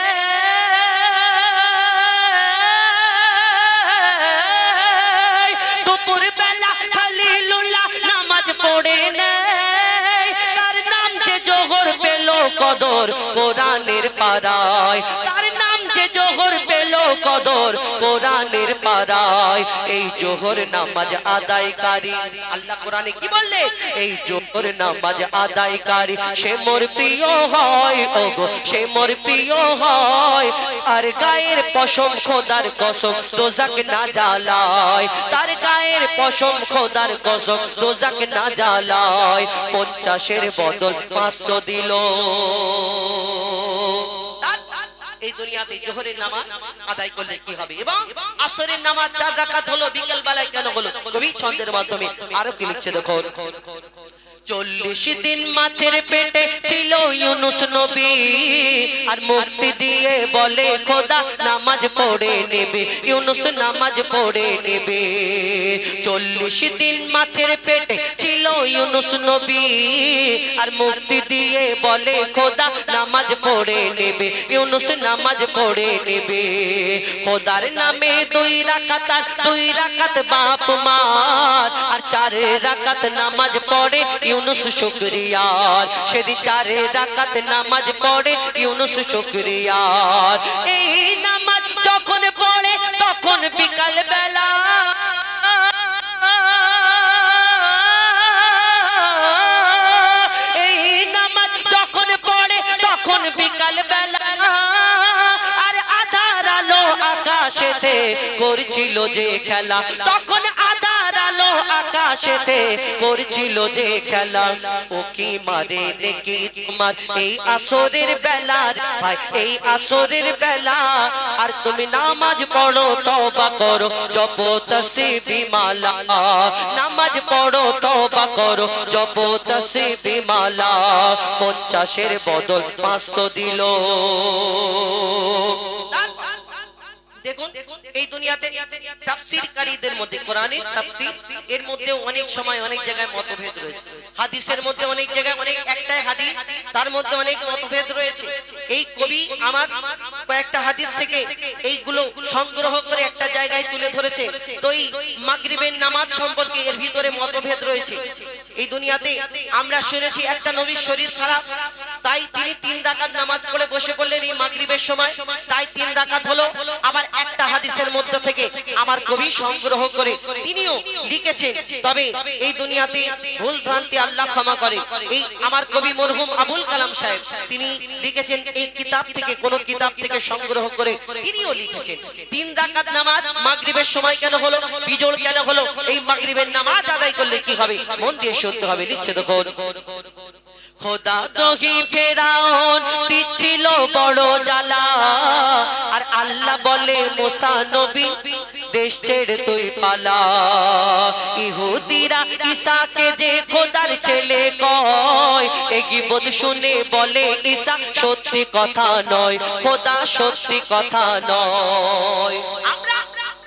S3: দুপুর বেলা খলিলুল্লাহ নামাজ পড়ে নে। তার নাম যে জোহর পেল কদর কোরআনের পারায়, তার নাম যে জোহর পেল কদর কোরআনের পারায়। এই জোহর নামাজ আদায়কারী, আল্লাহ কোরআনে কি বললেন? এই জোহর নামাজ আদায়কারী সে মোর প্রিয় হয়, ওগো সে মোর প্রিয় হয়। আর গায়ের পশম খোদার কসম দোজাক না জ্বালায়, তার গায়ের পশম খোদার কসম দোজাক না জ্বালায়। 50-এর বদল 5 তো দিল। এই দুনিয়াতে জোহরের নামাজ আদায় করলে কি হবে, এবং আসরের নামাজ 4 রাকাত হলো বিকেল বেলায় কেন হলো, কবি ছন্দের মাধ্যমে আরো কি লিখছে দেখুন। 40 দিন মাছের পেটে ছিল ইউনুস নবী আর মুক্তি দিয়ে বলে খোদা নামাজ পড়ে নেবে ইউনুস নামাজ পড়ে নেবে 40 দিন মাছের পেটে ছিল ইউনুস নবী আর মুক্তি দিয়ে বলে খোদা নামাজ পড়ে নেবে ইউনুস নামাজ পড়ে নেবে খোদার নামে 2 রাকাত বাপ মার আর 4 রাকাত নামাজ পড়ে ইউনুস শুকরিয়ার সেদিন 4 রাকাত নামাজ পড়ে ইউনুস শুকরিয়ার এই নামাজ যখন পড়ে তখন বিকাল বেলা এই নামাজ যখন পড়ে তখন বিকাল বেলা আর আধার আলো আকাশেতে করছিল যে খেলা তখন আধার আলো আকাশেতে করছিল যে খেলা ও কি মারে নাকি তোমার এই আসরের বেলা ভাই এই আসরের বেলা আর তুমি নামাজ পড়ো তওবা করো জপো তাসবিহ মালা নামাজ পড়ো তওবা করো জপো তাসবিহ মালা 50-এর বদল 5 তো দিল দেখুন এই দুনিয়াতে তাফসীরকারীদের মধ্যে কোরআনের তাফসীর এর মধ্যে অনেক সময় অনেক জায়গায় মতভেদ রয়েছে হাদিসের মধ্যে অনেক জায়গায় অনেক একটাই হাদিস তার মধ্যে অনেক মতভেদ রয়েছে এই কবি আমার কয়েকটা হাদিস থেকে এইগুলো সংগ্রহ করে একটা জায়গায় তুলে ধরেছে তো এই মাগরিবের নামাজ সম্পর্কে এর ভিতরে মতভেদ রয়েছে এই দুনিয়াতে আমরা শুনেছি একটা নবীর শরীর খারাপ তাই তিনি 3 রাকাত নামাজ পড়ে বসে পড়লেন এই মাগরিবের সময় তাই 3 রাকাত হলো আবার একটা হাদিসের মধ্যে থেকে আমার কবি সংগ্রহ করে তিনিও লিখেছেন তবে এই দুনিয়াতে ভুল ভ্রান্তি আল্লাহ ক্ষমা করে এই আমার কবি মরহুম আবুল কালাম সাহেব তিনি লিখেছেন এই কিতাব থেকে কোন কিতাব থেকে সংগ্রহ করে তিনিও লিখেছেন 3 রাকাত নামাজ মাগরিবের সময় কেন হলো বিজোড় কেন হলো এই মাগরিবের নামাজ আদায় করলে কি হবে মন দিয়ে শুনতে হবে লিখছে দেখুন খোদা দহি ফেরাউন দিচ্ছিল বড় জ্বালা আর আল্লাহ বলে মুসা নবী দেশ ছেড়ে তুই পালা ইহুদিরা ঈসাকে যে খোদার ছেলে কয় এই গীবত শুনে বলে ঈসা সত্যি কথা নয় খোদা সত্যি কথা নয় আমরা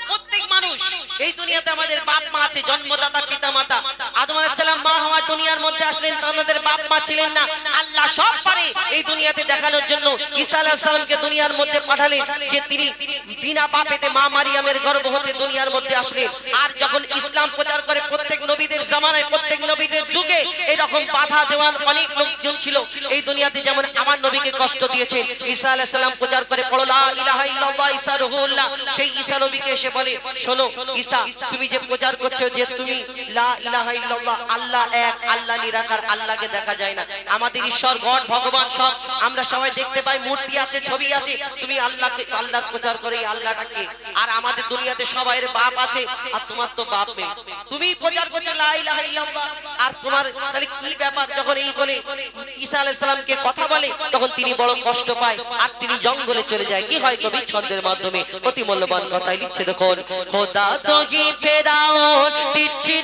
S3: প্রত্যেক মানুষ এই দুনিয়াতে আমাদের বাপ মা আছে জন্মদাতা পিতামাতা আদম আলাইহিস সালাম মা হওয়া দুনিয়ার মধ্যে আসলেন তাদের বাপ মা ছিলেন না আল্লাহ সব পারে এই দুনিয়াতে দেখানোর জন্য ঈসা আলাইহিস সালামকে দুনিয়ার মধ্যে পাঠালেন যে তিনি বিনা পাপেতে মা মারিয়ামের গর্ভ হতে দুনিয়ার মধ্যে আসলেন আর যখন ইসলাম প্রচার করে প্রত্যেক নবীদের জামানায় প্রত্যেক নবীদের যুগে এরকম বাধা দেওয়ার অনেক লোকজন ছিল এই দুনিয়াতে যেমন আমার নবীকে কষ্ট দিয়েছেন ঈসা আলাইহিস সালাম প্রচার করে পড়ো লা ইলাহা ইল্লাল্লাহ ঈসা রুহুল্লাহ সেই ঈসা নবীকে এসে বলে শোনো ঈসা তুমি যে প্রচার করছো যে তুমি লা ইলাহা ইল্লাল্লাহ আল্লাহ এক আল্লাহ নিরাকার আল্লাহকে দেখা যায় না আমাদের ঈশ্বর গড ভগবান সব আমরা সবাই দেখতে পাই মূর্তি আছে ছবি আছে তুমি আল্লাহকে আল্লাহর প্রচার করে এই আল্লাহটাকে আর আমাদের দুনিয়াতে সবাইয়ের বাপ আছে আর তোমার তো বাপ নেই তুমি প্রচার করছো লা ইলাহা ইল্লাল্লাহ আর তোমার তাহলে কি ব্যাপার যখন এই বলে ঈসা আলাইহিস সালামকে কথা বলে তখন তিনি বড় কষ্ট পায় আর তিনি জঙ্গলে চলে যায় কি হয় কবি ছন্দের মাধ্যমে অতি মূল্যবান কথাই লিখছে দেখুন খোদা দহি ফেরাউন দিচ্ছি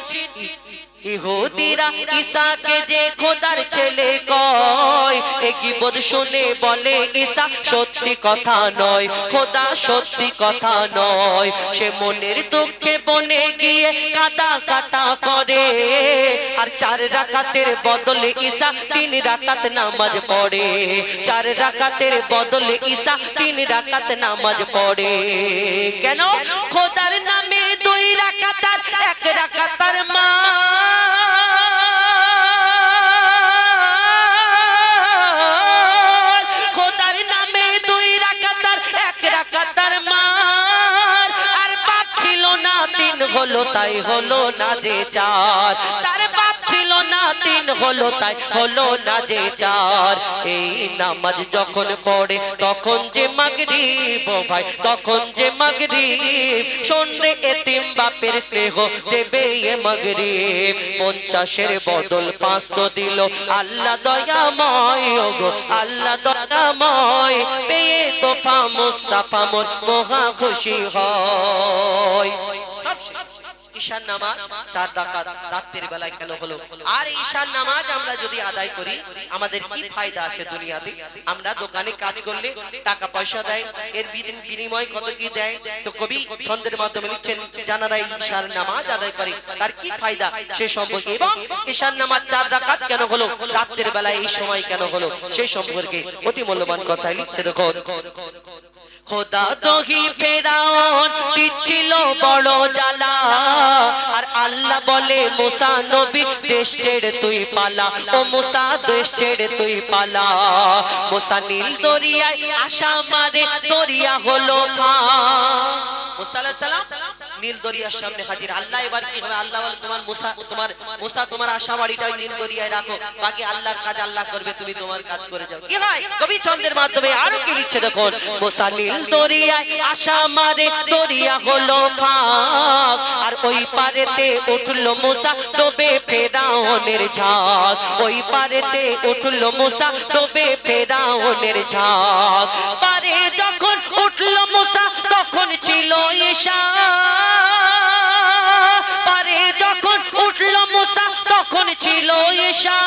S3: ইহুদিরা ঈসাকে যে খোদার ছেলে কয় এই গীবত শুনে বলে ঈসা সত্যি কথা নয় খোদা সত্যি কথা নয় সে মনের দুঃখে বনে গিয়ে কাঁদা কাটা করে আর 4 রাকাতের বদলে ঈসা 3 রাকাত নামাজ পড়ে 4 রাকাতের বদলে ঈসা 3 রাকাত নামাজ পড়ে কেন খোদার নামে 2 রাকাত আর 1 রাকাতের মা হলো তাই হলো না যে 4 তার বাপ ছিল না 3 হলো তাই হলো না যে 4 এই নামাজ যখন পড়ে তখন যে মাগরিব ভাই তখন যে মাগরিব শোন রে এতিম বাপের স্নেহ দেবে এ মাগরিব 50-এর বদল 5 তো দিল আল্লাহ দয়াময় ওগো আল্লাহ দয়াময় পেয়ে তোফা মুস্তাফা মোর মহা খুশি হয় ঈশান নামাজ 4 রাকাত রাতের বেলায় কেন হলো? আর ঈশান নামাজ আমরা যদি আদায় করি আমাদের কি ফায়দা আছে দুনিয়াতে? আমরা দোকানে কাজ করলে টাকা পয়সা দেয়, এর বিনিময় কত কি দেয়। তো কবি ছন্দের মাধ্যমে লিখছেন জানারা ঈশান নামাজ আদায় করে তার কি ফায়দা সে সম্পর্কে, এবং ঈশান নামাজ 4 রাকাত কেন হলো, রাতের বেলায় এই সময় কেন হলো সেই সম্পর্কে অতি মূল্যবান কথা লিখছে। দেখো, খোদা দহি ফেরাউন দিচ্ছিল বড় জ্বালা, আর আল্লাহ বলে মুসা নবী দেশ ছেড়ে তুই পালা, ও মুসা দেশ ছেড়ে তুই পালা। মুসা নীল দরিয়ায় আশা মারে দরিয়া হলো মুসা আলাইহিস সালাম নীল দরিয়ার সামনে হাজির। আল্লাহ এবার কি হবে? আল্লাহ বলে তোমার মুসা তোমার আশা বাড়িটা নীল দরিয়ায় রাখো, বাকি আল্লাহর কাজ আল্লাহ করবে, তুমি তোমার কাজ করে যাও। কি হয় কবি ছন্দের মাধ্যমে আরো কি লিখছে দেখো, মুসা নীল দরিয়ায় আশা মারে দরিয়া হলো ফাঁক, আর ওই পারেতে উঠলো মুসা ডোবে ফেরাউনের ঝাঁক, ওই পারেতে উঠলো মুসা ডোবে ফেরাউনের ঝাঁক। পারে যখন উঠলো মুসা তখন ছিল ঈশা, পারে যখন উঠলো মুসা তখন ছিল ঈশা,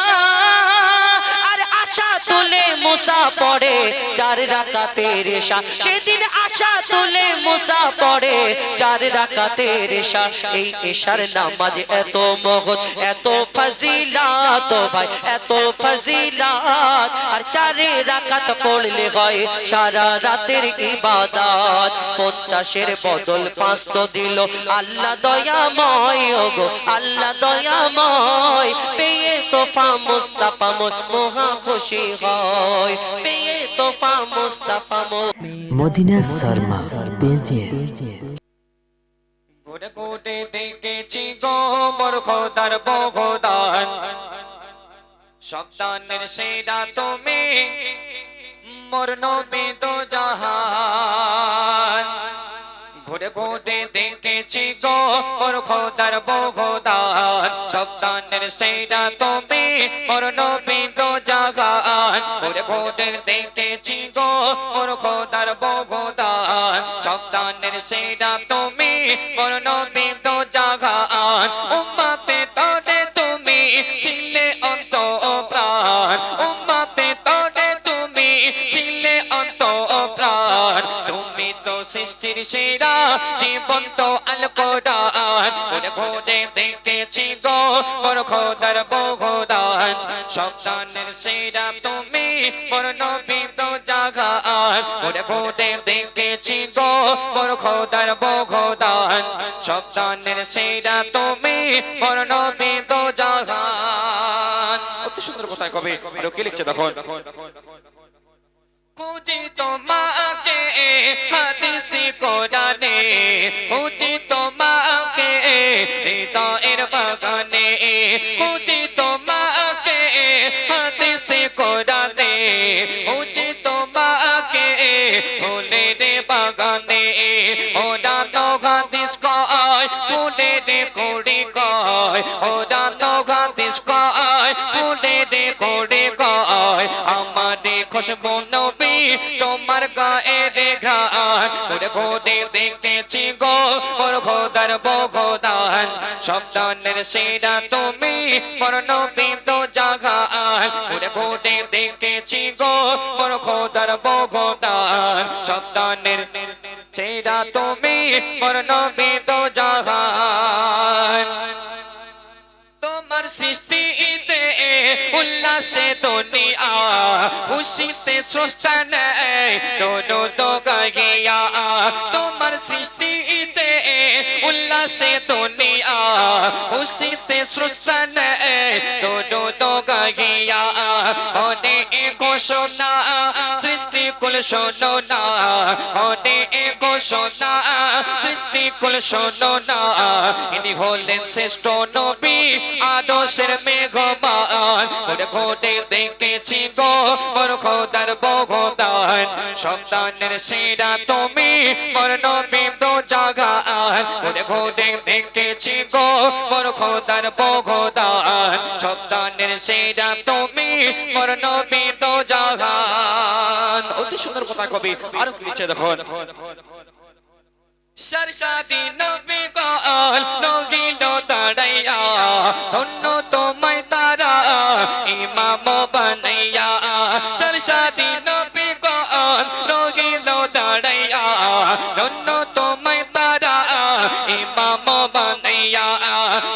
S3: আর আশা তুলে মুসা পড়ে 4 রাকাতের ঈশা। সেদিন আশা তুলে মুসা পড়ে 4 রাকাতের ঈশা। এই ঈশার নামাজ এত মহৎ, এত ফজিলাত ভাই, এত ফজিলাত, আর 4 রাকাত পড়লে হয় সারা রাতের ইবাদত। 50-এর বদল 5 তো দিল আল্লাহ দয়াময়, ওগো আল্লাহ দয়াময়। পেয়ে তোফা মুস্তাফা মহা খুশি হয়, পেয়ে তোফা মুস্তাফা
S1: মদিনা শর্মা পেজে।
S5: ঘুরে ঘুরে দেখেছি গো মোর খোদার বগদান, সন্তানের সেরা তুমি মোর নবী দো জাহান। ঘুরে ঘুরে দেখেছি গো মোর খোদার বগদান, সন্তানের সেরা তুমি মোর নবী দো জাহান। ঘুরে ঘুরে দেখেছি গো মোর খোদার বগদান, সন্তানের সেরা তুমি মোর নবী দো জাহান। উম্মতে তোরে তুমি ছিলে অন্ত প্রাণ, উম্মতে তোরে তুমি ছিলে অন্ত প্রাণ। তুমি তো সৃষ্টির সেরা জীবন্ত আল কোরআন। ঘুরে ঘুরে দেখেছি গো মোর খোদার বগদান, সন্তানের সেরা তুমি মোর নবী দো জাহান। ঘুরে ঘুরে দেখেছি গো মোর খোদার বগদান, সন্তানের সেরা তুমি মোর নবী দো জাহান। অতি সুন্দর কথা কবি আর কি লিখছে দেখো, খুঁজি তোমাকে হাদিসে কোরআনে, খুঁজি তোমাকে হৃদয়ের বাগানে, খুঁজি তোমাকে হাদিসে কোরআনে, খুঁজি তোমাকে ফুলের বাগানে। ওরা তো হাদিস কয় ফুলের কুড়ি কয়, ওরা তো হাদিস কয় ফুলের কুড়ি কয়। আমারে খুশবু নবী তোমার গায়ের ঘ্রাণ। ঘুরে ঘুরে দেখেছি গো মোর খোদার বগদান, সন্তানের সেরা তুমি মোর নবী দো জাহান। ঘুরে ঘুরে দেখেছি গো মোর খোদার বগদান, সন্তানের সেরা তুমি মোর নবী দো জাহান। তোমার সৃষ্টিতে উল্লাসে দুনিয়া, খুশিতে স্রষ্টা নেই দোনো দো গাইয়া। তোমার সৃষ্টিতে উল্লাসে দুনিয়া, খুশিতে স্রষ্টা নেই দোনো দো গাইয়া। হনে এ ঘোষণা সৃষ্টি কুল শোনো না, হনে এ ঘোষণা সৃষ্টি কুল শোনো না। ইনি হলেন শ্রেষ্ঠ নবী আদর্শের মেঘমান। ঘুরে ঘুরে দেখেছি গো মোর খোদার বগদান, সন্তানের সেরা তুমি মোর নবী দো জাহান। ঘুরে ঘুরে দেখেছি গো মোর খোদার বগদান, সন্তানের সেরা তুমি মোর নবী দো জাহান। অতি সুন্দর কথা কবি আরো কি লিখছে দেখো, সরসাদি নবী গান রঙিল দাঁড়াইয়া ধন্য তোমায় তারা ইমাম বানাইয়া সরসাদি নবী গান রঙিল দাঁড়াইয়া ধন্য তোমায় তারা ইমাম বানাইয়া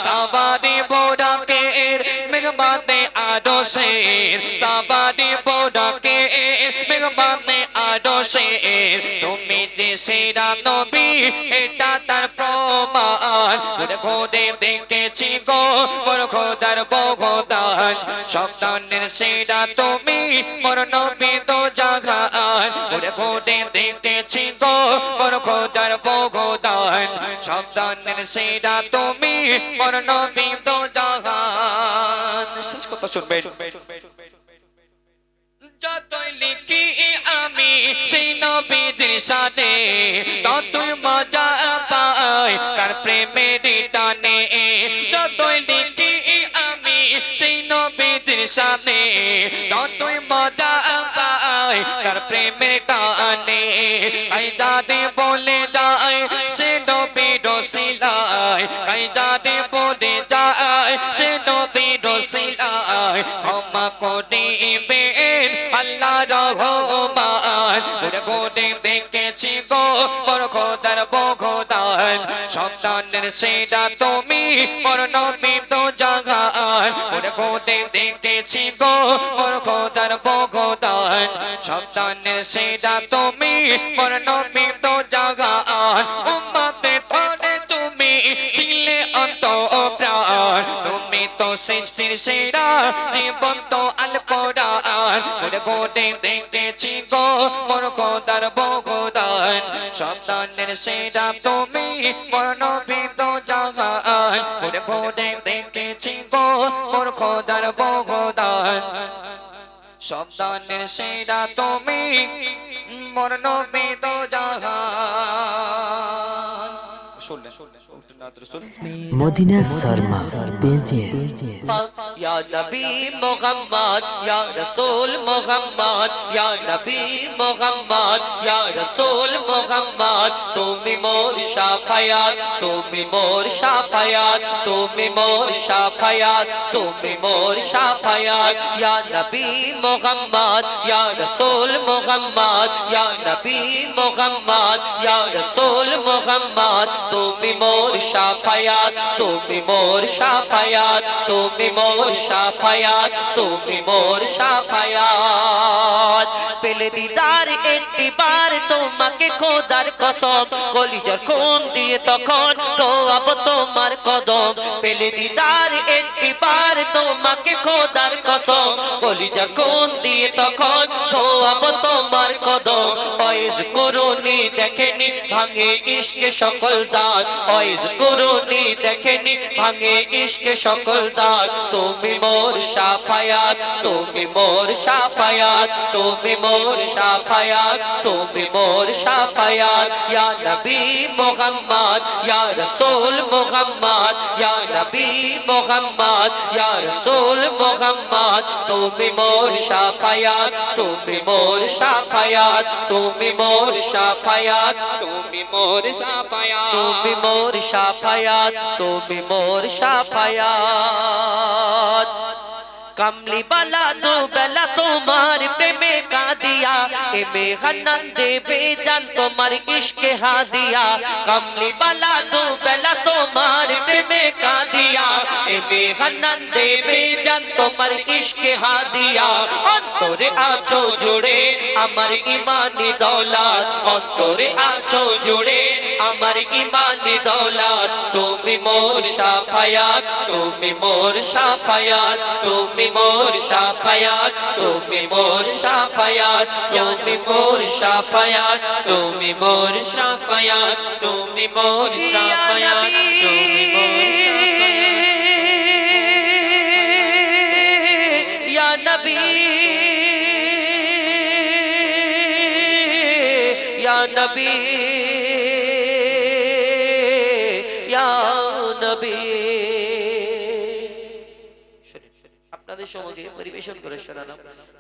S5: সাবারি বোরাকের মেঘবাতে আদর্শের সাবারি বোরাকের মেঘবাতে আদর্শের তুমি যে সেরা নবী এটা তার প্রমাণ ঘুরে ঘুরে দেখেছি গো মোর খোদার বগদান সন্তানের সেরা তুমি মোর নবী তো জাহান ঘুরে ঘুরে দেখেছি গো মোর খোদার বগদান সন্তানের সেরা তুমি মোর নবী তো জাহান শেষ কথা শুনবেন যতই লিখি আমি সেই নবীর সাথে ততই মজা পাই তার প্রেমের টানে যতই লিখি আমি সেই নবীর সাথে ততই মজা পাই তার প্রেমের টানে আই যাতে বলে যায় সে নবীর রসিলায় আই যাতে বলে যায় সে নবীর রসিলায় ক্ষমা করিবেন আল্লাহ রহমান ঘুরে ঘুরে দেখেছি গো মোর খোদার বগদান সন্তানের সেরা তুমি মোর নবী তো জাহান ঘুরে ঘুরে দেখেছি গো মোর খোদার বগদান সন্তানের সেরা তুমি মোর নবী তো জাহান উম্মতে তোরে তুমি ছিলে অন্তঃপ্রাণ তুমি তো সৃষ্টির সেরা জীবন তো আল কোরআন ঘুরে ঘুরে দেখেছি গো মোর খোদার বগদান সন্তানের সেরা তুমি মোর নবী তো জাহান ঘুরে ঘুরে দেখেছি গো মোর খোদার বগদান সন্তানের সেরা তুমি মোর নবী তো জাহান শুনলেন
S1: মদিনা শর্মা পেজে
S3: या नबी मोहम्मद या रसूल मोहम्मद या नबी मोहम्मद या रसूल मोहम्मद তুমি মোর শাফায়াত তুমি মোর শাফায়াত তুমি মোর শাফায়াত তুমি মোর শাফায়াত या नबी मोहम्मद या रसूल मोहम्मद या नबी मोहम्मद या रसूल मोहम्मद তুমি মোর শাফায়াত তুমি মোর শাফায়াত তুমি মোর শাফায়াত তুমি মোর শাফায়াত পেলে দিদার একটি বার তোমাকে খোদার কসম কলিজার খুন দিয়ে তখন দোয়াব তোমার কদম পেলে দিদার একটি বার তোমাকে খোদার কসম কলিজার খুন দিয়ে তখন দোয়াব তোমার কদম ওয়াইজ করুনি দেখেনি ভাঙে ইশকে সকল দাঁত ওয়াইজ করুনি দেখেনি ভাঙে ইশকে সকল দাঁত তুমি মোর শাফায়াত তুমি মোর শাফায়াত তুমি মোর শাফায়াত তুমি মোর শাফায়াত ইয়া নবী মুহাম্মদ ইয়া রাসূল মুহাম্মদ ইয়া নবী মুহাম্মদ ইয়া রাসূল মুহাম্মদ তুমি মোর শাফায়াত তুমি মোর শাফায়াত তুমি মোর শাফায়াত তুমি মোর শাফায়াত তুমি মোর শাফায়াত তুমি মোর শাফায়াত कमली वाला दो बेला तुम्हार प्रेमे का दिया ए बेहनन दे बेजान तुम्हार इश्क हा दिया कमली वाला दो बेला तुम्हार प्रेमे का दिया ए बेहनन दे बेजान तुम्हार इश्क हा दिया अंतरे आछो जुड़े अमर ईमानी दौलत अंतरे आछो जुड़े अमर ईमानी दौलत তুমি মোর শাফায়াত তুমি মোর শাফায়াত তুমি মোর শাফায়াত তুমি মোর শাফায়াত তুমি মোর শাফায়াত তুমি মোর শাফায়াত তুমি মোর শাফায়াত তুমি মোর শাফায়াত ইয়া নবী ইয়া নবী আপনাদের সঙ্গে পরিবেশন করে শোনালাম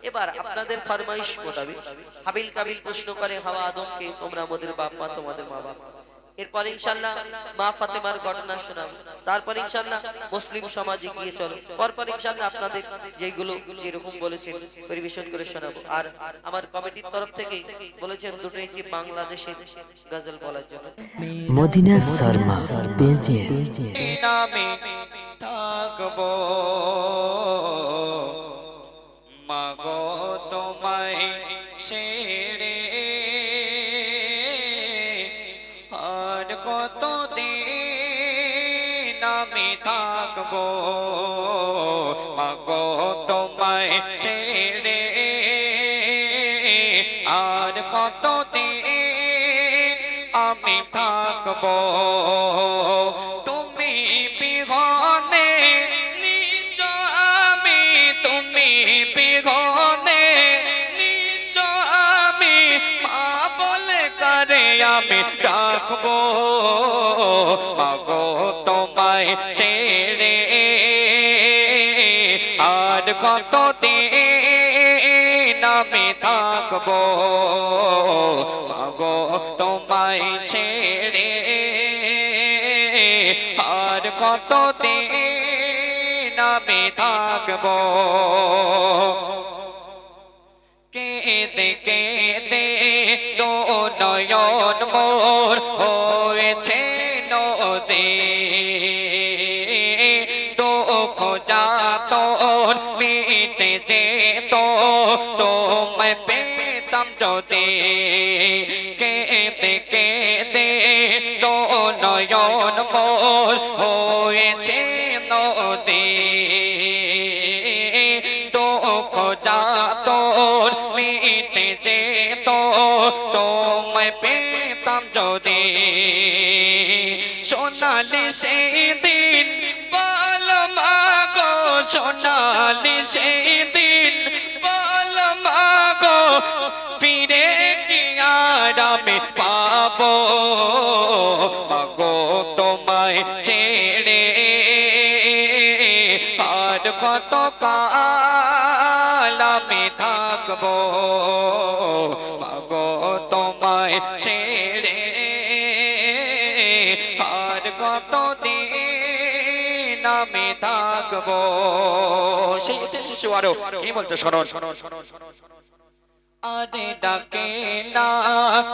S3: এবার আপনাদের ফরমাইশ মোতাবেক হাবিল কাবিল প্রশ্ন করে হাওয়া আদমকে তোমরা আমাদের বাপ মা তোমাদের মা বাপ এরপরে ইনশাআল্লাহ মা ফাতেমার ঘটনা শোনাবো, তারপরে ইনশাআল্লাহ মুসলিম সমাজে গিয়ে চলো, পরপর ইনশাআল্লাহ আপনাদের যেগুলো যেরকম বলেছেন পরিবেশন করে শোনাবো। আর আমার কমিটির তরফ থেকে বলেছেন দুটো একটি বাংলাদেশের গজল বলার জন্য।
S1: মদিনা শর্মা পেজে
S5: নামে থাকবো মাগো তোমায় ছেড়ে আর কত দিন আমি থাকবো মাগো তোমায় ছেড়ে আর কত দিন আমি থাকবো তুমি বিহনে নিঃস্ব আমি তুমি বিহনে নিঃস্ব আমি মা বলে করে আমি রাখবো মাগো তোমায় ছেড়ে আর কত দিন আমি থাকবো মাগো তোমায় ছেড়ে আর কত দিন আমি থাকবো কেঁদে কেঁদে দো নয়ন মোর হয়েছে নদী দুঃখ যাতন মিটে যেত তোমায় পেতাম যদি কেঁদে কেঁদে দো নয়ন মোর হয়েছে নদী দুঃখ যাতন মিটে যেত তোমায় পেতাম যদি সোনালি সেই দিন বল মাগো সোনালি সেই দিন বল মাগো ফিরে কি আর আমি পাবো মাগো তোমায় ছেড়ে আর কত কাল আমি থাকবো মাগো তোমায় ছেড়ে আর কত দিন আমি থাকবো সেই শিশু আরো কি বলছো শোনো আরে ডাকে না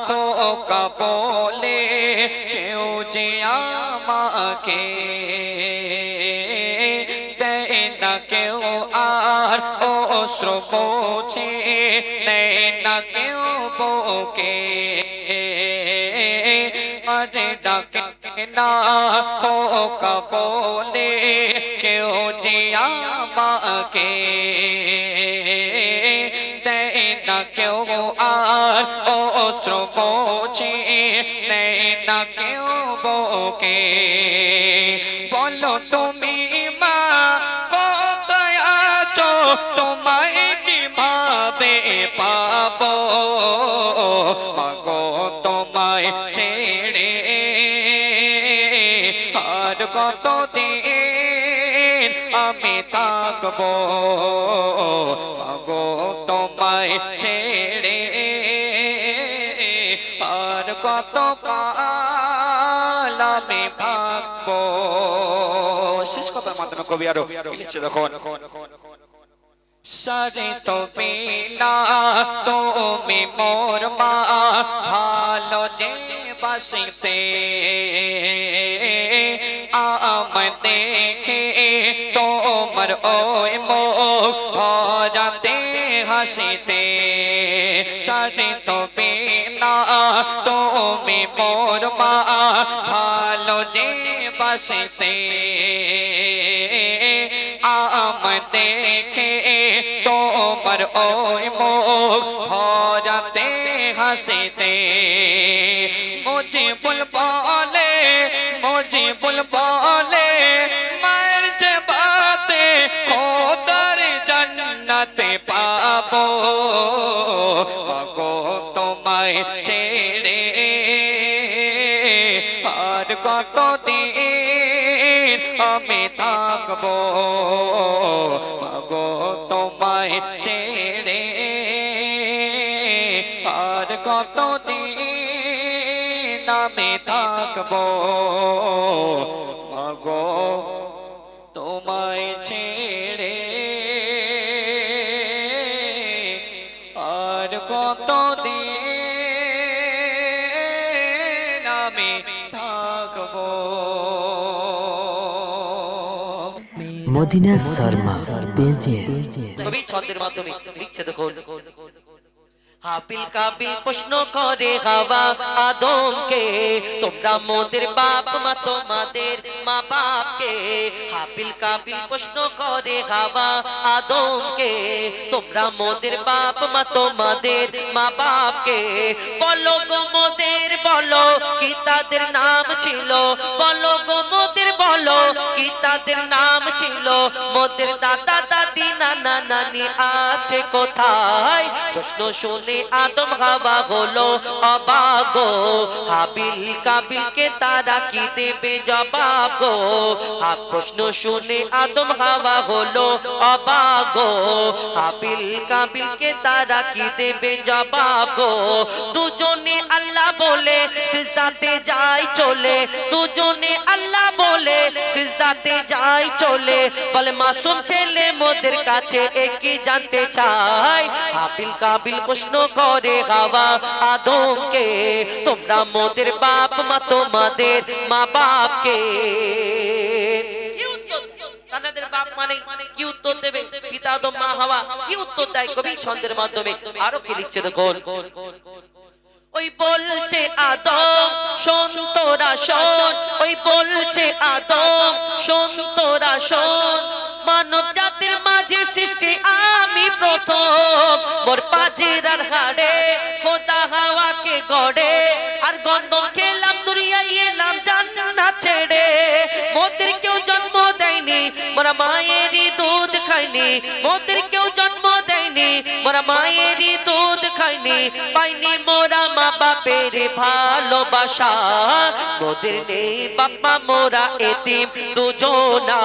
S5: খোকা বলে কেউ যে আমাকে দেয় না কেউ আর অশ্র মোছে নেয় না কেউ বুকে আরে ডাকে না খোকা বলে কেউ যে আমাকে দেয় না কেউ আর অশ্র মোছে নেয় না কেউ বুকে বলো তুমি মা কোথায় আছো তোমায় কিভাবে পাবো মাগো তোমায় ছেড়ে আর কত দিন আমি থাকবো মাগো তোমায় ছেড়ে আর কত কাল আমি থাকবো শেষ কথার মাধ্যমে কবি আরো লিখছে দেখুন সারে তো বিনা তুমি মোর মা ভালো যে বাসিতে আম দেখে তোমার ওই মুখ ভরাতে হাসিতে সারে তো বিনা তুমি মোর মা ভালো যে বাসিতে আম দেখে তোমার ওই মুখ ভরাতে হাসিতে মুঝে বুলবুলে মায়ের সে বাতে খোদার জান্নাতে পাবো মাগো তোমায় ছেড়ে আর কত দিন আমি থাকবো মাগো তোমায় ছেড়ে আর কত দিন নামে থাকবো মাগো তোমায় ছেড়ে আর কত দিন আমি থাকবো।
S1: মদিনা শর্মা পেজে
S3: কবি ছন্দের মাধ্যমে লিখছে দেখো, হাবিল কাবিল প্রশ্ন করে হাওয়া আদমকে, তোমরা মোদের বাপ মা তোমাদের মা বাপকে। হাবিল কাবিল প্রশ্ন করে হাওয়া আদমকে, তোমরা মোদের বাপ মা তোমাদের মা বাপকে। বলো গো মোদের বলো কি তাদের নাম ছিল, বলো গো মোদের বলো কি তাদের নাম ছিল। মোদের দাদা দাদি নানা নানি আছে কোথায়, প্রশ্ন শুনে আদম হাওয়া হলো অবাক গো। হাবিল কাবিলকে তারা কি দেবে জবাব গো। প্রশ্ন শুনে আদম হাওয়া হলো অবাক গো। হাবিল কাবিলকে তারা কি দেবে জবাব গো। দুজনে আল্লাহ বলে সিজদাতে যায় চলে, দুজনে আল্লাহ বলে সিজদাতে যায় চলে। বলে মাসুম ছেলে মোদের কাছে একই জানতে চায়। হাবিল কাবিল প্রশ্ন করে হাওয়া আদমকে, তোমরা মোদের বাপ মা তোমাদের মা বাপকে। কি উত্তর তাদের বাপ মানে কি উত্তর দেবে পিতা আদম মা হাওয়া, কি উত্তর দেয় কবি ছন্দের মাধ্যমে আরো কি লিখছে দেখুন। ওই বলছে আদম শোন তোরা শোন, ওই বলছে আদম শোন তোরা শোন। মানব জাতির মাঝে সৃষ্টি আমি প্রথম, মোর পাজের আর হাড়ে খোদা হাওয়াকে গড়ে। আর গন্ধম খেলাম দুনিয়ায় এলাম জান্নাত ছেড়ে। মোদের কেউ জন্ম দেয়নি মোরা মায়েরই দুধ খাইনি, মোদের কেউ জন্ম দেয়নি মোরা মায়েরই দুধ খাইনি। পাইনি মোরা মা বাপের ভালোবাসা, মোদের নেই বাপ্পা মোরা এতিম দুজনা।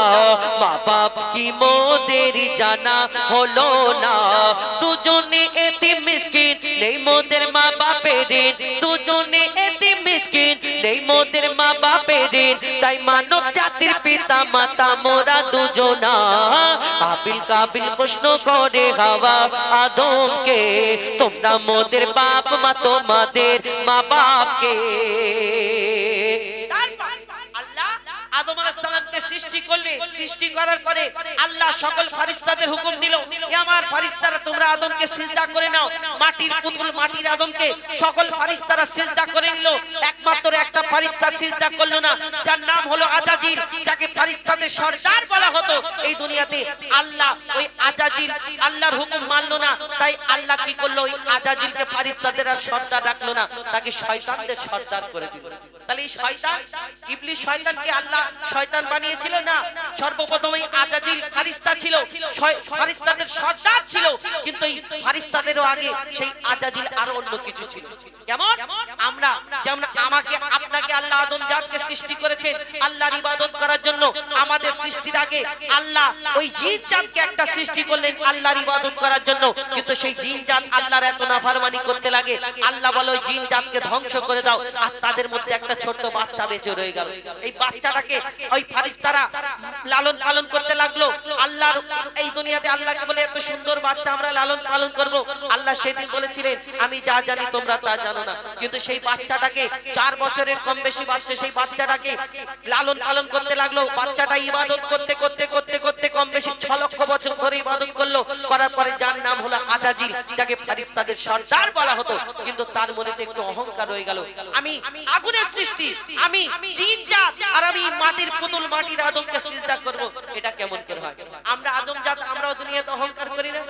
S3: মা বাপ কি মোদের জানা হলো না, দুজনে এতিম মিসকিন নেই মোদের মা বাপের ঋণ। দুজনে এতিম মিসকিন নেই মোদের মা বাপের ঋণ। তাই মানব জাতির পিতা মাতা মোরা দুজনা। হাবিল কাবিল প্রশ্ন করে হাওয়া আদমকে, তোমরা মোদের বাপ মা তোমাদের মা বাপকে। আল্লাহ আদম আলাইহিস সালামকে সৃষ্টি করলে, সৃষ্টি করার পরে আল্লাহ সকল ফেরেশতাদের হুকুম দিল, এ আমার ফেরেশতারা তোমরা আদমকে সিজদা করে নাও। মাটির পুতুল মাটির আদমকে সকল ফেরেশতারা সিজদা করে নিল। একমাত্র একটা ফেরেশতা সিজদা করলো না, যার নাম হলো আজাজিল, যাকে ফেরেশতাদের সর্দার বলা হতো এই দুনিয়াতে। আল্লাহ ওই আজাজিল আল্লাহর হুকুম মানলো না, তাই আল্লাহ কি করলো, ওই আজাজিলকে ফেরেশতাদের আর সর্দার রাখলো না, তাকে শয়তানদের সর্দার করে দিল। তাহলে এই শয়তান ইবলিস শয়তানকে আল্লাহ শয়তান বানিয়েছিল না, সর্বপ্রথম এই আজাজিল ফেরেশতা ছিল, ফেরেশতাদের সর্দার ছিল। কিন্তু এই ফেরেশতাদেরও আগে সেই আজাজিল আর অন্য কিছু ছিল। কেমন? আমরা যেমন আমাকে আপনাকে আল্লাহ আদম জাতকে সৃষ্টি করেছেন আল্লাহর ইবাদত করার জন্য, আমাদের সৃষ্টির আগে আল্লাহ ওই জিন জাতকে একটা সৃষ্টি করলেন আল্লাহর ইবাদত করার জন্য। কিন্তু সেই জিন জাত আল্লাহর এত নাফরমানি করতে লাগে, আল্লাহ বলে ওই জিন জাতকে ধ্বংস করে দাও। আর তাদের মধ্যে একটা ছোট্ট বাচ্চা বেঁচে রয়ে গেল। এই বাচ্চাটাকে ওই ফেরেশতারা লালন পালন করতে লাগলো। আল্লাহর এই দুনিয়াতে আল্লাহকে বলে এত সুন্দর বাচ্চা আমরা লালন পালন করব। আল্লাহ সেদিন বলেছিলেন আমি যা জানি তোমরা তা জানো না। কিন্তু সেই বাচ্চাটাকে 4 বছরের কম বেশি বাচ্চা, সেই বাচ্চাটাকে লালন পালন করতে লাগলো। বাচ্চাটা ইবাদত করতে করতে করতে করতে কম বেশি 6 লক্ষ বছর ধরে ইবাদত করলো। করার পরে যার নাম হলো আজাজিল, যাকে ফেরেশতাদের সর্দার বলা হতো। কিন্তু তার মনেতে একটু অহংকার রয়ে গেল, আমি আগুনের সৃষ্টি, আমি জিন জাত, আর আমি মাটির পুতুল মাটির আদমকে সিজদা করব। এটা কেমন করে হয়? আমরা আদম জাত, আমরাও দুনিয়াতে অহংকার করি না?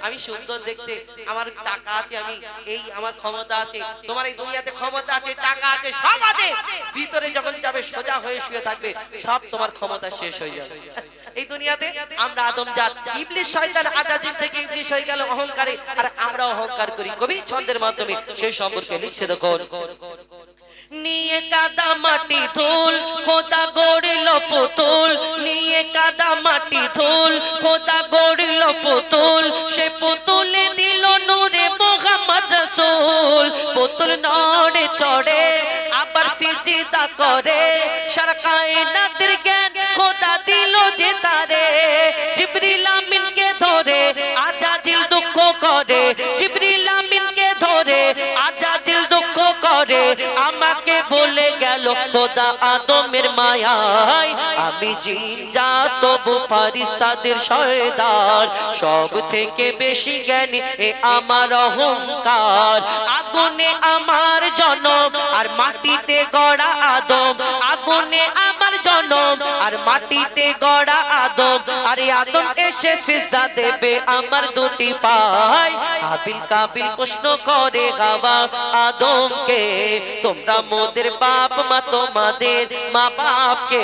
S3: আমি সুন্দর দেখতে, আমার টাকা আছে, আমি এই আমার ক্ষমতা আছে, তোমার এই দুনিয়াতে ক্ষমতা আছে, টাকা আছে, সব আছে। ভিতরে যখন যাবে সোজা হয়ে শুয়ে থাকবে, সব তোমার ক্ষমতা শেষ হয়ে যাবে। এই দুনিয়াতে আমরা আদম জাত, ইবলিস শয়তান আজাজিল থেকে ইবলিস হয়ে গেল অহংকারে, আর আমরা অহংকার করি। কবি ছন্দের মাধ্যমে সেই সম্পর্কে লিখছে দেখুন। নিয়ে কাদা মাটি ধুল খোদা গড়িল পুতুল, নিয়ে কাদা মাটি ধুল খোদা গড়িল পুতুল। সে পুতুলে দিল নূরে মুহাম্মদ রাসূল। পুতুল নড়ে চড়ে আবার করে সারা কায়নাতের জ্ঞান খোদা দিল যে তারে জিবরিল আমিনকে ধরে আজাজিল দুঃখ করে জিবরিল আমিনকে ধরে আজাজিল দুঃখ করে আমাকে বলে গেল খোদা আদমের মায়ায় আমি জিন জাত তবু ফারিস্তাদের সরদার সব থেকে বেশি জ্ঞানী এ আমার অহংকার আগুনে আমার জনম আর মাটিতে গড়া আদম আগুনে আমার জনম আর মাটিতে গড়া আদম আরে আদম এসে সিজদা দেবে আমার দুটি পায় হাবিল কাবিল প্রশ্ন করে হাওয়া আদমকে তোমরা মোদের বাপ মা তোমাদের মা বাপকে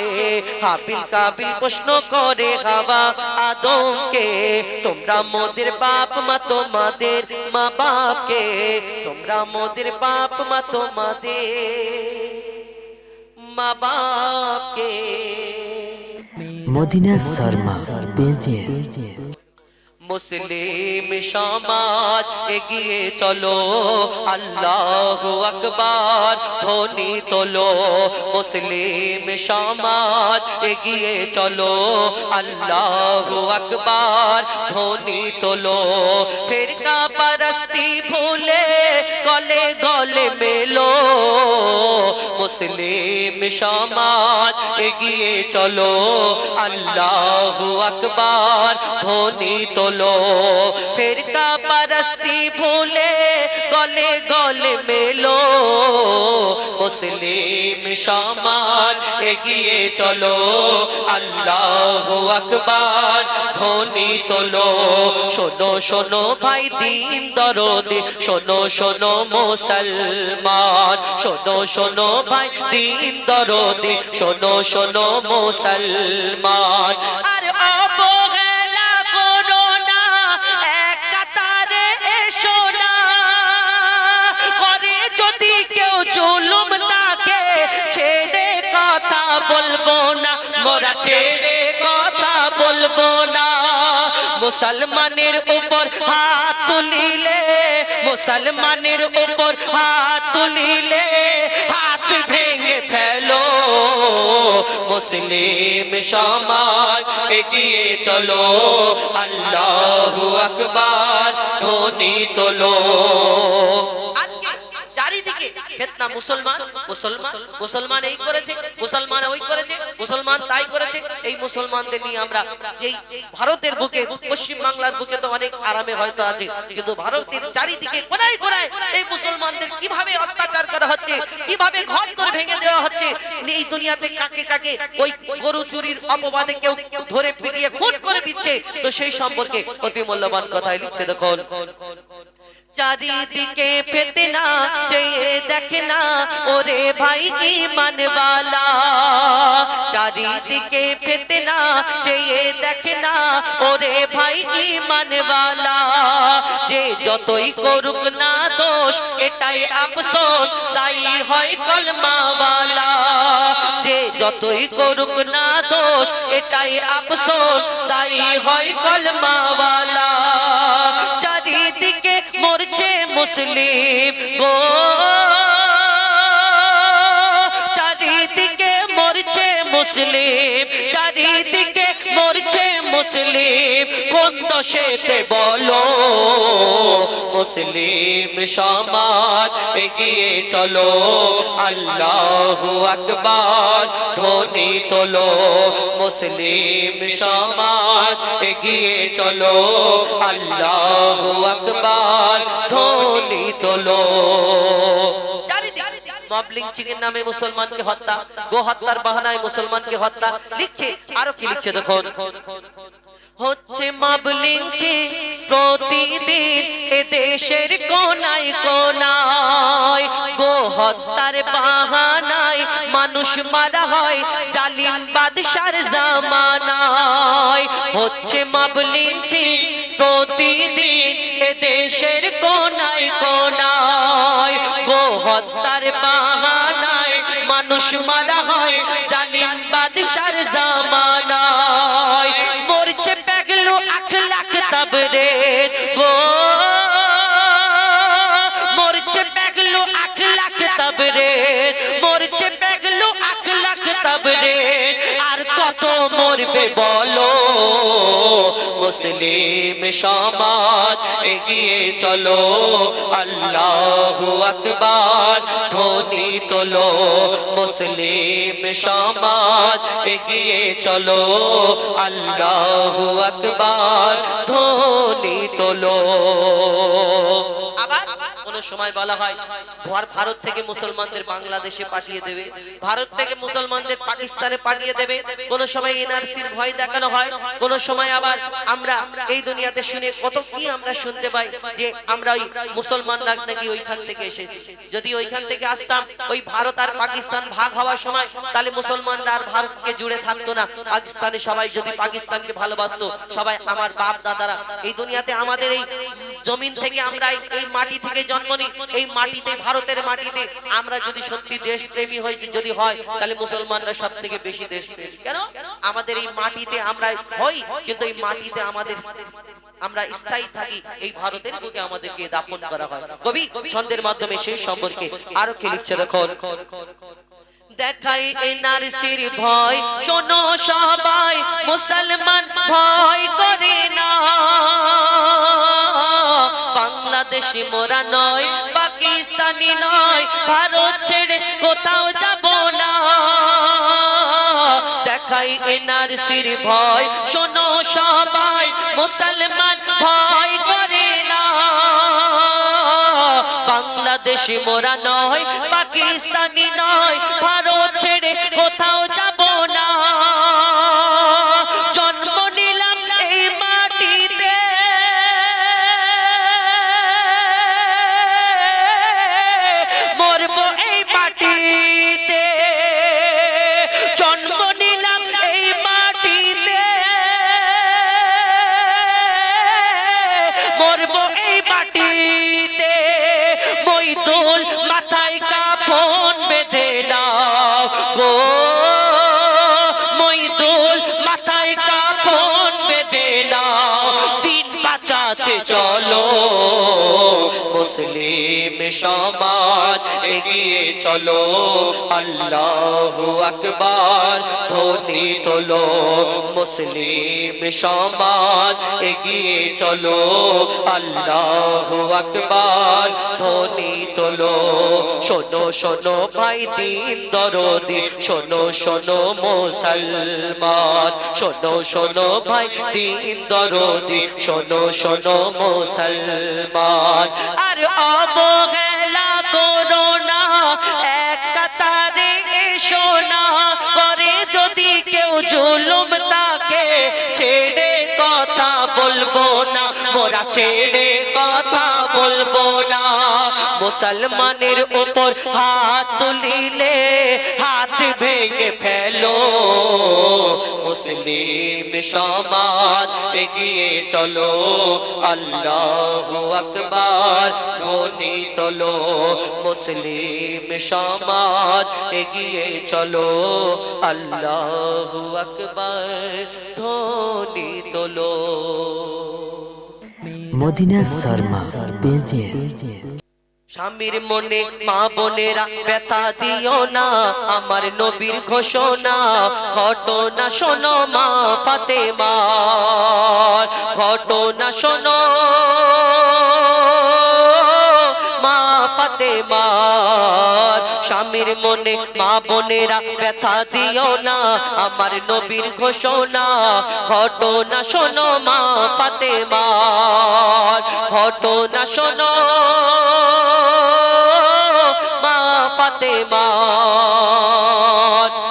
S3: হাবিল কাবিল প্রশ্ন করে হাওয়া আদমকে তোমরা মোদের বাপ মা তোমাদের মা বাপকে তোমরা মোদের বাপ মা তোমাদের মা বাপকে
S1: মদিনা শর্মা পেজে
S3: মুসলিম সমাজ এগিয়ে চলো আল্লাহু আকবার ধ্বনি তোলো মুসলিম সমাজ এগিয়ে চলো আল্লাহু আকবার ধ্বনি তোলো ফিরকা পরস্তি ভুলে গলে গলে মেলো মুসলিম সমাজ এগিয়ে চলো আল্লাহু আকবার ধ্বনি তোলো ফিরকা পরস্তি ভুলে গলে গলে মেলো মুসলিম সমাজ এগিয়ে চলো আল্লাহু আকবার ধ্বনি তোলো শোনো শোনো ভাই দিন দরদে শোনো শোনো মুসলমান শোনো শোনো ভাই দিন দরদে শোনো শোনো মুসলমান আর অবহেলা করো না এক কাতারে এসো না করে যদি কেউ জুলুম তাকে ছেড়ে কথা বলবো না মোরা ছেড়ে কথা বলবো না মুসলমানের উপর হাত তুলিলে মুসলমানের উপর হাত তুলিলে হাত ভেঙে ফেলো মুসলিম সমাজ এগিয়ে চলো আল্লাহু আকবার ধ্বনি তোলো চারিদিকে ফিতনা মুসলমান মুসলমান মুসলমান এই করেছে মুসলমান ওই করেছে মুসলমান তাই করেছে এই মুসলমানদের নিয়ে আমরা যেই ভারতের বুকে পশ্চিম বাংলার বুকে তো অনেক আরামে হয়তো আছে কিন্তু ভারতের চারিদিকে কোনায় কোনায় এই মুসলমানদের কিভাবে অত্যাচার করা হচ্ছে কিভাবে ঘর করে ভেঙে দেওয়া হচ্ছে এই দুনিয়াতে কাকে কাকে ওই গরু চুরির অপবাদে কেউ ধরে পিটিয়ে খুন করে দিচ্ছে তো সেই সম্পর্কে অতি মূল্যবান কথাই লিখছে দেখুন চারিদিকে ফিতনা চেয়ে দেখনা ওরে ভাই ঈমান वाला চারিদিকে ফিতনা চেয়ে দেখনা ওরে ভাই ঈমান वाला যে যতই করুক না দোষ এটাই আফসোস তাই হয় কলমা वाला যে যতই করুক না দোষ এটাই আফসোস তাই হয় কলমা वाला চারিদিকে মরছে মুসলিম গো চারিদিকে মরছে মুসলিম চারিদিকে মরছে মুসলিম কোন দোষেতে বলো মুসলিম সমাজ এগিয়ে চলো আল্লাহু আকবার ধ্বনি তোলো মুসলিম সমাজ এগিয়ে চলো আল্লাহু আকবার ধ্বনি তোলো মব লিঞ্চিং এর নামে মুসলমানকে হত্যা গো হত্যার বাহানায় মুসলমানকে হত্যা লিখছে আরো কি লিখছে দেখুন হচ্ছে মব লিঞ্চিং প্রতিদিন এ দেশের কোনায় কোনায় গো হত্যার বাহানায় মানুষ মারা হয় জালিম বাদশার জামানায় হচ্ছে মব লিঞ্চিং প্রতিদিন এ দেশের কোনায় কোনায় গো হত্যার বাহানায় মানুষ মারা হয় জালিম বাদশার জামানায় মরছে পেগলো আখলাক তবরে গো মরছে পেগলো আখলাক তবরে মরছে পেগলো করবে বলো মুসলিম সমাজ এগিয়ে চলো আল্লাহু আকবার ধ্বনি তোলো মুসলিম সমাজ এগিয়ে চলো আল্লাহু আকবার ধ্বনি তোলো আবার কোন সময় বলা হয় ভারত থেকে মুসলমানদের বাংলাদেশে পাঠিয়ে দেবে ভারত থেকে মুসলমানদের পাকিস্তানে পাঠিয়ে দেবে কোন সময় এনআরসির ভয় দেখানো হয় কোন সময় আবার আমরা এই দুনিয়াতে শুনে কত কি আমরা শুনতে পাই যে আমরা ওই মুসলমানরা নাকি ওইখান থেকে এসেছি যদি ওইখান থেকে আসতাম ওই ভারত আর পাকিস্তান ভাগ হওয়ার সময় তাহলে মুসলমানরা আর ভারতকে জুড়ে থাকতো না পাকিস্তানে সবাই যদি পাকিস্তানকে ভালোবাসতো সবাই আমার বাপ দাদারা এই দুনিয়াতে আমাদের এই জমিন থেকে আমরা এই মাটি থেকে জন্ম নিই এই মাটিতে ভারতের মাটিতে আমরা যদি সত্যি দেশপ্রেমী হই যদি হয় তাহলে মুসলমানরা সবথেকে বেশি দেশপ্রেমী কেন আমাদের এই মাটিতে আমরা হই কিন্তু এই মাটিতে আমাদের আমরা স্থায়ী থাকি এই ভারতের বুকে আমাদেরকে দাফন করা হয় কবি ছন্দের মাধ্যমে সেই সম্পর্কে আরো কি লিখছে দেখো দেখাই এনআরসির ভয় শোনো সবাই মুসলমান ভয় করে না বাংলাদেশি মোরা নয় পাকিস্তানি নয় ভারত ছেড়ে কোথাও যাব না দেখাই এনআরসির ভয় শোনো সবাই মুসলমান ভয় করে না বাংলাদেশি মোরা নয় পাকিস্তানি নয় ভারত ছেড়ে কোথাও যাব না জন্ম নিলাম এই মাটিতে মরবো এই মাটিতে জন্ম নিলাম এই মাটিতে মরবো এই মাটিতে মইদুল মাথায় কাফন বেঁধে নাও গো মইদুল মাথায় কাফন বেঁধে নাও দিন বাঁচাতে চলো মুসলিম সমাজ এগিয়ে চলো আল্লাহু আকবার ধ্বনি তোলো মুসলিম সমাজ এগিয়ে চলো আল্লাহু আকবার ধ্বনি তোলো শোনো শোনো ভাই দিন দরদি শোনো শোনো মুসলমান শোনো শোনো ভাই দিন দরদি শোনো শোনো মুসলমান আর অবহেলা করো না এক কাতারে এসো না করে যদি কেউ জুলুম তাকে ছেড়ে কথা বলবো না মোরা ছেড়ে কথা বলবো না মুসলমানের উপর হাত তুলিলে হাত ভেঙে ফেলো মুসলিম সমাজ এগিয়ে চলো আল্লাহু আকবার ধ্বনি তোলো মুসলিম সমাজ এগিয়ে চলো আল্লাহু আকবার ধ্বনি তোলো
S1: মদিনা শর্মা পেজে
S3: স্বামীর মনে মা বোনেরা ব্যথা দিও না আমার নবীর ঘোষণা ঘটনা শোনো মা ফাতেমার ঘটনা শোনো মা ফাতেমার স্বামীর মনে মা বোনেরা ব্যথা দিও না আমার নবীর ঘোষণা ঘটনা শোনো মা ফাতেমার ঘটনা শোনো মা ফাতেমার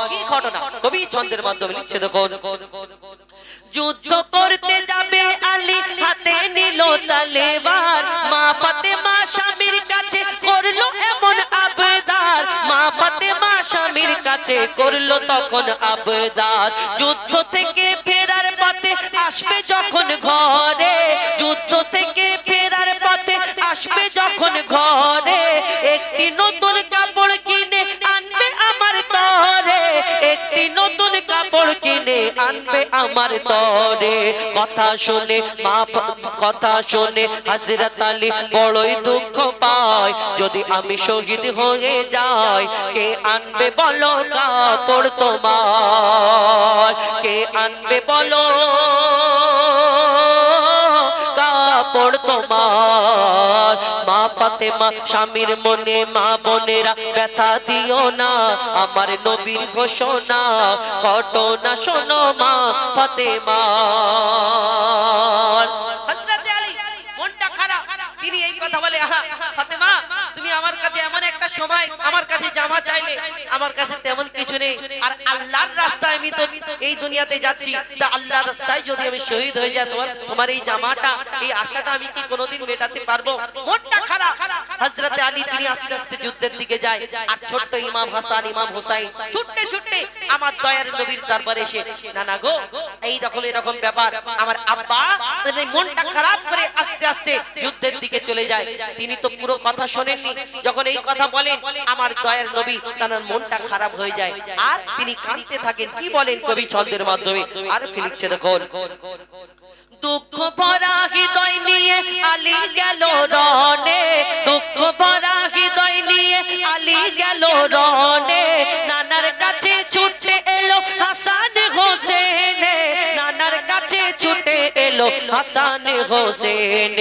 S3: কি ঘটনা কবি ছন্দের মাধ্যমে লিখছে দেখো যুদ্ধ করতে যাবে আলী হাতে নিল তলোয়ার মা ফাতেমা স্বামীর কাছে করলো এমন আবদার মা ফাতেমা স্বামীর কাছে করলো তখন আবদার যুদ্ধ থেকে ফেরার পথে আসবে যখন ঘরে যুদ্ধ থেকে ফেরার পথে আসবে যখন ঘরে একটি নতুন কাপড় কিনে আনবে আমার তরে একটি নতুন নতুন কাপড় কিনে আনবে আমার তরে। কথা শুনে কথা শুনে হযরত আলী বড়ই দুঃখ পায়, যদি আমি শহীদ হয়ে যাই কে আনবে বলো কাপড় তোমার, কে আনবে বলো কাপড় তোমার। মা ফাতেমা স্বামীর মনে, মা বোনেরা ব্যথা দিও না, আমার নবীর ঘোষণা ঘটনা শোনো মা ফাতেমা। হযরত আলী মনটা খারাপ, তিনি এই কথা বলে, আহা ফাতেমা তুমি আমার কাছে এমন একটা সময় আমার কাছে জামা চাইলে, আমার কাছে তেমন কিছু নেই, আর আল্লাহর রাস্তায় আমি তো এই দুনিয়াতে যাচ্ছি, তা আল্লাহর রাস্তায় যদি আমি শহীদ হয়ে যাই তোমার এই জামাটা, এই আশাটা আমি কি কোনোদিন মেটাতে পারবো? মনটা খারাপ। হযরত আলী তিনি আস্তে আস্তে যুদ্ধের দিকে যায়, আর ছোট্ট ইমাম হাসান ইমাম হুসাইন ছুটতে ছুটতে আমার দয়ার নবীর দরবারে এসে, নানা গো এই রকম ব্যাপার, আমার আব্বা মনটা খারাপ করে আস্তে আস্তে যুদ্ধের দিকে চলে যায়। তিনি তো পুরো কথা শোনেননি, যখন এই কথা বলেন আমার দয়ার নবী তার মনটা খারাপ হয়ে যায়, আর তিনি কাঁদতে থাকেন। কি বলেন কবি ছন্দের মাধ্যমে, আর কি লিখছে দেখুন, দুঃখ ভরা হৃদয় নিয়ে আলী গেল রণে, দুঃখ ভরা হৃদয় নিয়ে আলী গেল রণে, নানার কাছে ছুটে এলো হাসান হোসেন, নানার কাছে ছুটে এলো হাসান হোসেন।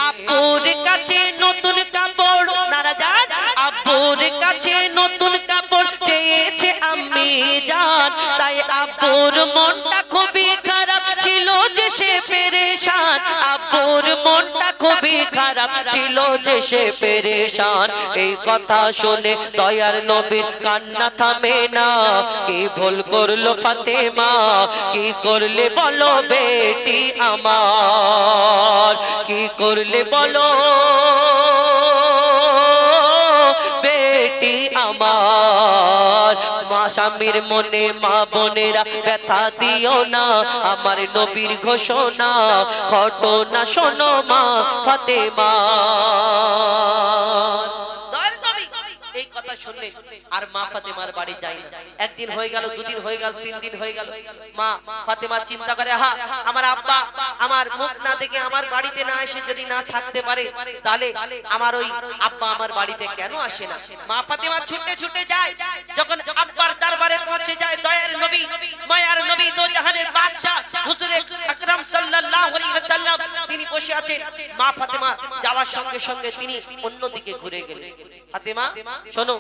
S3: আব্বুর কাছে নতুন কাপড়, নানা জান আব্বুর কাছে নতুন কাপড় চেয়েছে আম্মি জান, তাই আব্বুর মনটা খুবই খারাপ ছিল যে সে পেরেশান, আব্বুর মনটা খুবই খারাপ ছিল যে সে পেরেশান। এই কথা শুনে দয়ার নবীর কান্না থামে না, কি ভুল করলো ফাতেমা, কি করলে বলো বেটি আমার, কি করলে বলো বেটি আমার। মা স্বামীর মনে, মা বোনেরা ব্যথা দিও না, আমার নবীর ঘোষণা ঘটনা শোনো মা ফাতেমা। এই কথা শুনলে আর মা ফাতেমার বাড়ি যায় না। একদিন হয়ে গেল, দুদিন হয়ে গেল, 3 দিন হয়ে গেল, মা ফাতেমা চিন্তা করে, হা আমার আব্বা আমার মুখ না দেখে আমার বাড়িতে না এসে যদি না থাকতে পারে, তাহলে আমার ওই আব্বা আমার বাড়িতে কেন আসে না? মা ফাতেমা ছুটে ছুটে যায়, যখন আব্বার দরবারে পৌঁছে যায় দয়ার নবী, মায়ার নবী, দো জাহানের বাদশা হুজুরে আকরাম সাল্লাল্লাহু আলাইহি ওয়াসাল্লাম তিনি বসে আছেন। মা ফাতেমা যাওয়ার সঙ্গে সঙ্গে তিনি অন্যদিকে ঘুরে গেলেন। ফাতেমা শোনো,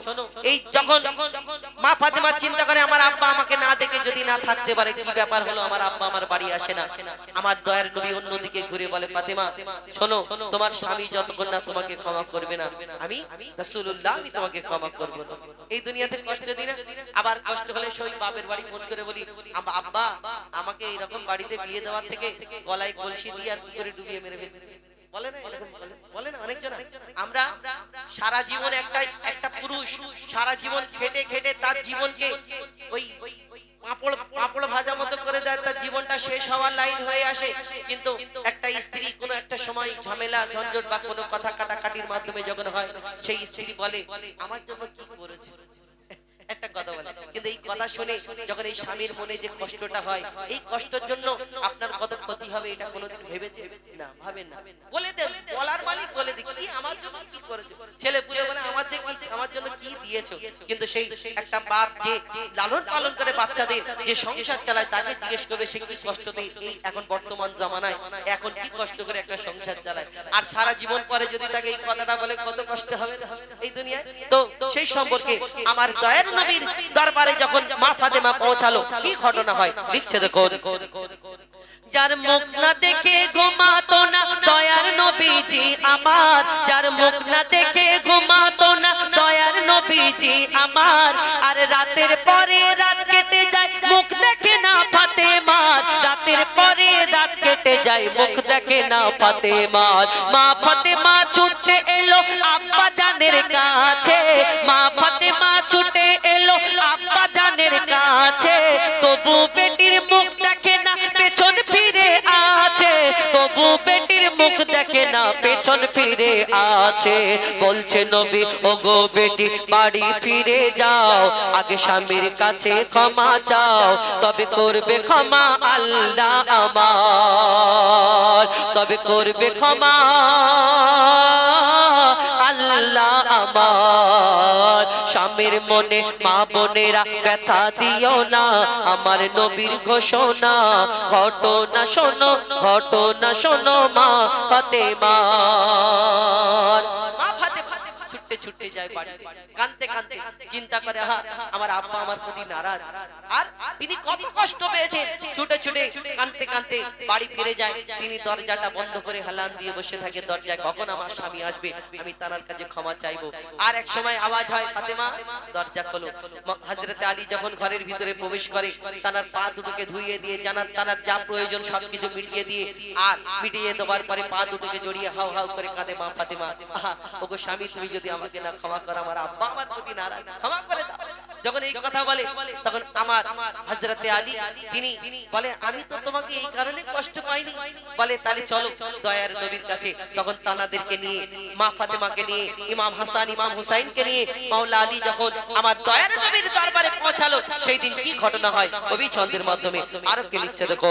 S3: এই যখন মা ফাতেমা চিন্তা করে আমার আব্বা আমাকে না দেখে যদি না থাকতে পারে, কি ব্যাপার হলো আমার আব্বা আমার বাড়ি আসে না, আমার দয়ার নবী অন্যদিকে ঘুরে বলে, ফাতেমা শোনো, তোমার স্বামী যতক্ষণ না তোমাকে ক্ষমা করবে না, আমি রাসূলুল্লাহ আমি তোমাকে ক্ষমা করব না। এই দুনিয়াতে কষ্ট দিই না, আবার কষ্ট হলে সই বাপের বাড়ি ফোন করে বলি, আব্বা আমাকে এইরকম বাড়িতে বিয়ে দেওয়া থেকে গলায় কলসি দিয়ে আর কি করে ডুবিয়ে মেরে ফেলবে, বলে না এরকম বলে না অনেকজন। আমরা সারা জীবন একটা পুরুষ সারা জীবন খেটে খেটে তার জীবনকে ওই পাঁপড় ভাজা মতো করে দেয়, তার জীবনটা শেষ হওয়ার লাইন হয়ে আসে, কিন্তু একটা স্ত্রী কোনো একটা সময় ঝামেলা ঝঞ্ঝট বা কোনো কথা কাটাকাটির মাধ্যমে যখন হয়, সেই স্ত্রী বলে আমার জন্য কি করেছে, একটা কথা বলে, কিন্তু এই কথা শুনে যখন এই স্বামীর মনে যে কষ্টটা হয়, এই কষ্টের জন্য আপনার কত ক্ষতি হবে এটা কোনোদিন ভেবেছে না? ভাবেন না, বলে দেন, বলার মালিক বলে দি কি আমার জন্য কি করেছো, ছেলে পুলে বলে আমার জন্য কি দিয়েছো, কিন্তু সেই একটা বাপ যে লালন পালন করে বাচ্চাদের যে সংসার চালায় তাকে জিজ্ঞেস করবে সে কি কষ্ট দেয়। এই এখন বর্তমান জামানায় এখন কি কষ্ট করে একটা সংসার চালায়, আর সারা জীবন পরে যদি তাকে এই কথাটা বলে কত কষ্ট হবে এই দুনিয়ায়। তো সেই সম্পর্কে আমার দয়ার নবীর দরবারে যখন মা ফাতেমা পৌঁছালো, কি ঘটনা হয় লিখছে দেখো, যার মুখ না দেখে ঘুমাতো না দয়ার নবীজি আমার, যার মুখ না দেখে ঘুমাতো না দয়ার নবীজি আমার, আর রাতের পরে রাত কেটে যায় মুখ দেখে না ফাতেমার, রাতের পরে রাত কেটে যায় মুখ দেখে না ফাতেমার। মা ফাতেমা ছুটে এলো আব্বা জানের কাছে, মা ফাতেমা ছুটে এলো আব্বা জানের কাছে, তবু বেটির মুখ দেখে না পেছন ফিরে আছে, তবু বেটির মুখ দেখে না পেছন ফিরে আছে বলছে নবী ওগো বেটি বাড়ি ফিরে যাও আগে স্বামীর কাছে ক্ষমা চাও তবে করবে ক্ষমা আল্লাহ আমার তবে করবে ক্ষমা আল্লাহ আমার স্বামীর মনে মা বোনেরা ব্যথা দিও না আমার নবীর ঘোষণা ঘটনা শোনো মা ফাতেমার মা ফাতেমা ছুটতে ছুটতে যায় বাড়ি কাঁদতে কাঁদতে চিন্তা করে আমার আব্বা আমার প্রতি নারাজ আর তিনি কত কষ্ট পেয়েছেন ছুটে ছুটে কাঁদতে কাঁদতে বাড়ি ফিরে যায় তিনি দরজাটা বন্ধ করে হেলান দিয়ে বসে থাকে দরজায় কখন আমার স্বামী আসবে আমি তার কাছে ক্ষমা চাইবো আর এক সময় আওয়াজ হয় ফাতেমা দরজা খোলো হযরতে আলী যখন ঘরের ভিতরে প্রবেশ করে তার পা দুটোকে ধুইয়ে দিয়ে জানার তার যা প্রয়োজন সবকিছু মিটিয়ে দিয়ে আর মিটিয়ে দেওয়ার পরে পা দুটোকে জড়িয়ে হাউ হাউ করে কাঁদে মা ফাতেমা ওগো স্বামী তুমি যদি আমাকে না ক্ষমা করো আমার আব্বা আমার প্রতি নারাজ ক্ষমা করে দাও যখন এই কথা বলে তখন আমার হযরতে আলী তিনি বলে আমি তো তোমাকে এই কারণে কষ্ট পাইনি বলে তাহলে চলো দয়ার নবীর কাছে তখন তানাদেরকে নিয়ে মা ফাতেমাকে নিয়ে ইমাম হাসান ইমাম হুসাইনকে নিয়ে মাওলা আলী যখন আমার দয়ার নবীর দরবারে পৌঁছালো সেই দিন কি ঘটনা হয় কবি ছন্দের মাধ্যমে আরো কে লিখছে দেখো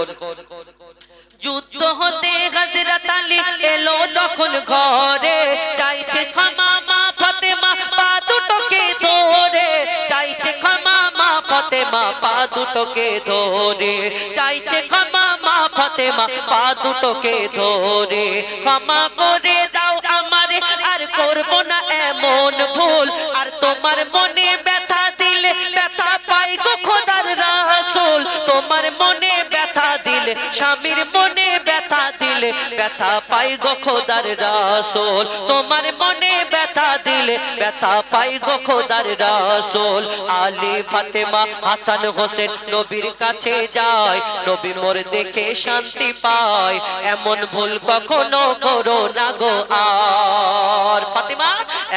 S3: যুদ্ধ হতে হযরত আলী এলো যখন ঘরে চাইছে ক্ষমা মা ফাতেমা পা দুটোকে ধরে চাইছে ক্ষমা মা ফাতেমা পা দুটোকে ধরে চাইছে ক্ষমা মা ফাতেমা পা দুটোকে ধরে ক্ষমা করে দাও আমারে আর করব না এমন ভুল আর তোমার মনে ব্যথা দিলে ব্যথা পাই গো খোদার রাসূল তোমার মনে ব্যথা দিলে স্বামীর মনে ব্যথা দিলে ব্যথা পাই গো খোদার রাসূল তোমার মনে ব্যথা দিলে ব্যথা পাই গো খোদার রাসূল আলী ফাতেমা হাসান হোসেন নবীর কাছে যায় নবী মোর দেখে শান্তি পায় এমন ভুল কখনো করো না গো আর ফাতেমা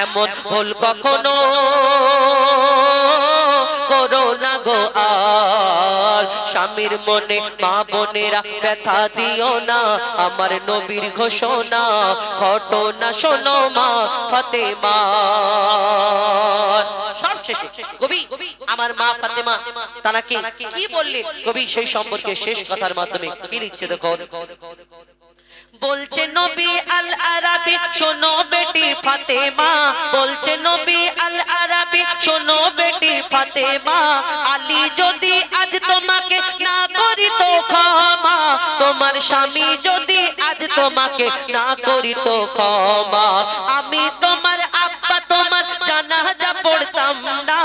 S3: এমন ভুল কখনো করো না গো আর স্বামীর মনে মা বোনেরা ব্যথা দিও না আমার নবীর ঘোষণা ঘটনা শোনো মা ফাতেমার সব শেষে কবি আমার মা ফাতেমা তানাকে কি বললেন কবি সেই সম্পর্কে শেষ কথার মাধ্যমে কি লিখছে দেখো বলছে নবী আল আরাবি শোনো বেটি ফাতেমা বলছে নবী আল আরাবি শোনো বেটি ফাতেমা আলী যদি আজ তোমাকে না করি তো ক্ষমা তোমার স্বামী যদি আজ তোমাকে না করি তো ক্ষমা আমি তোমার আব্বা তোমার জানাজা পড়তাম না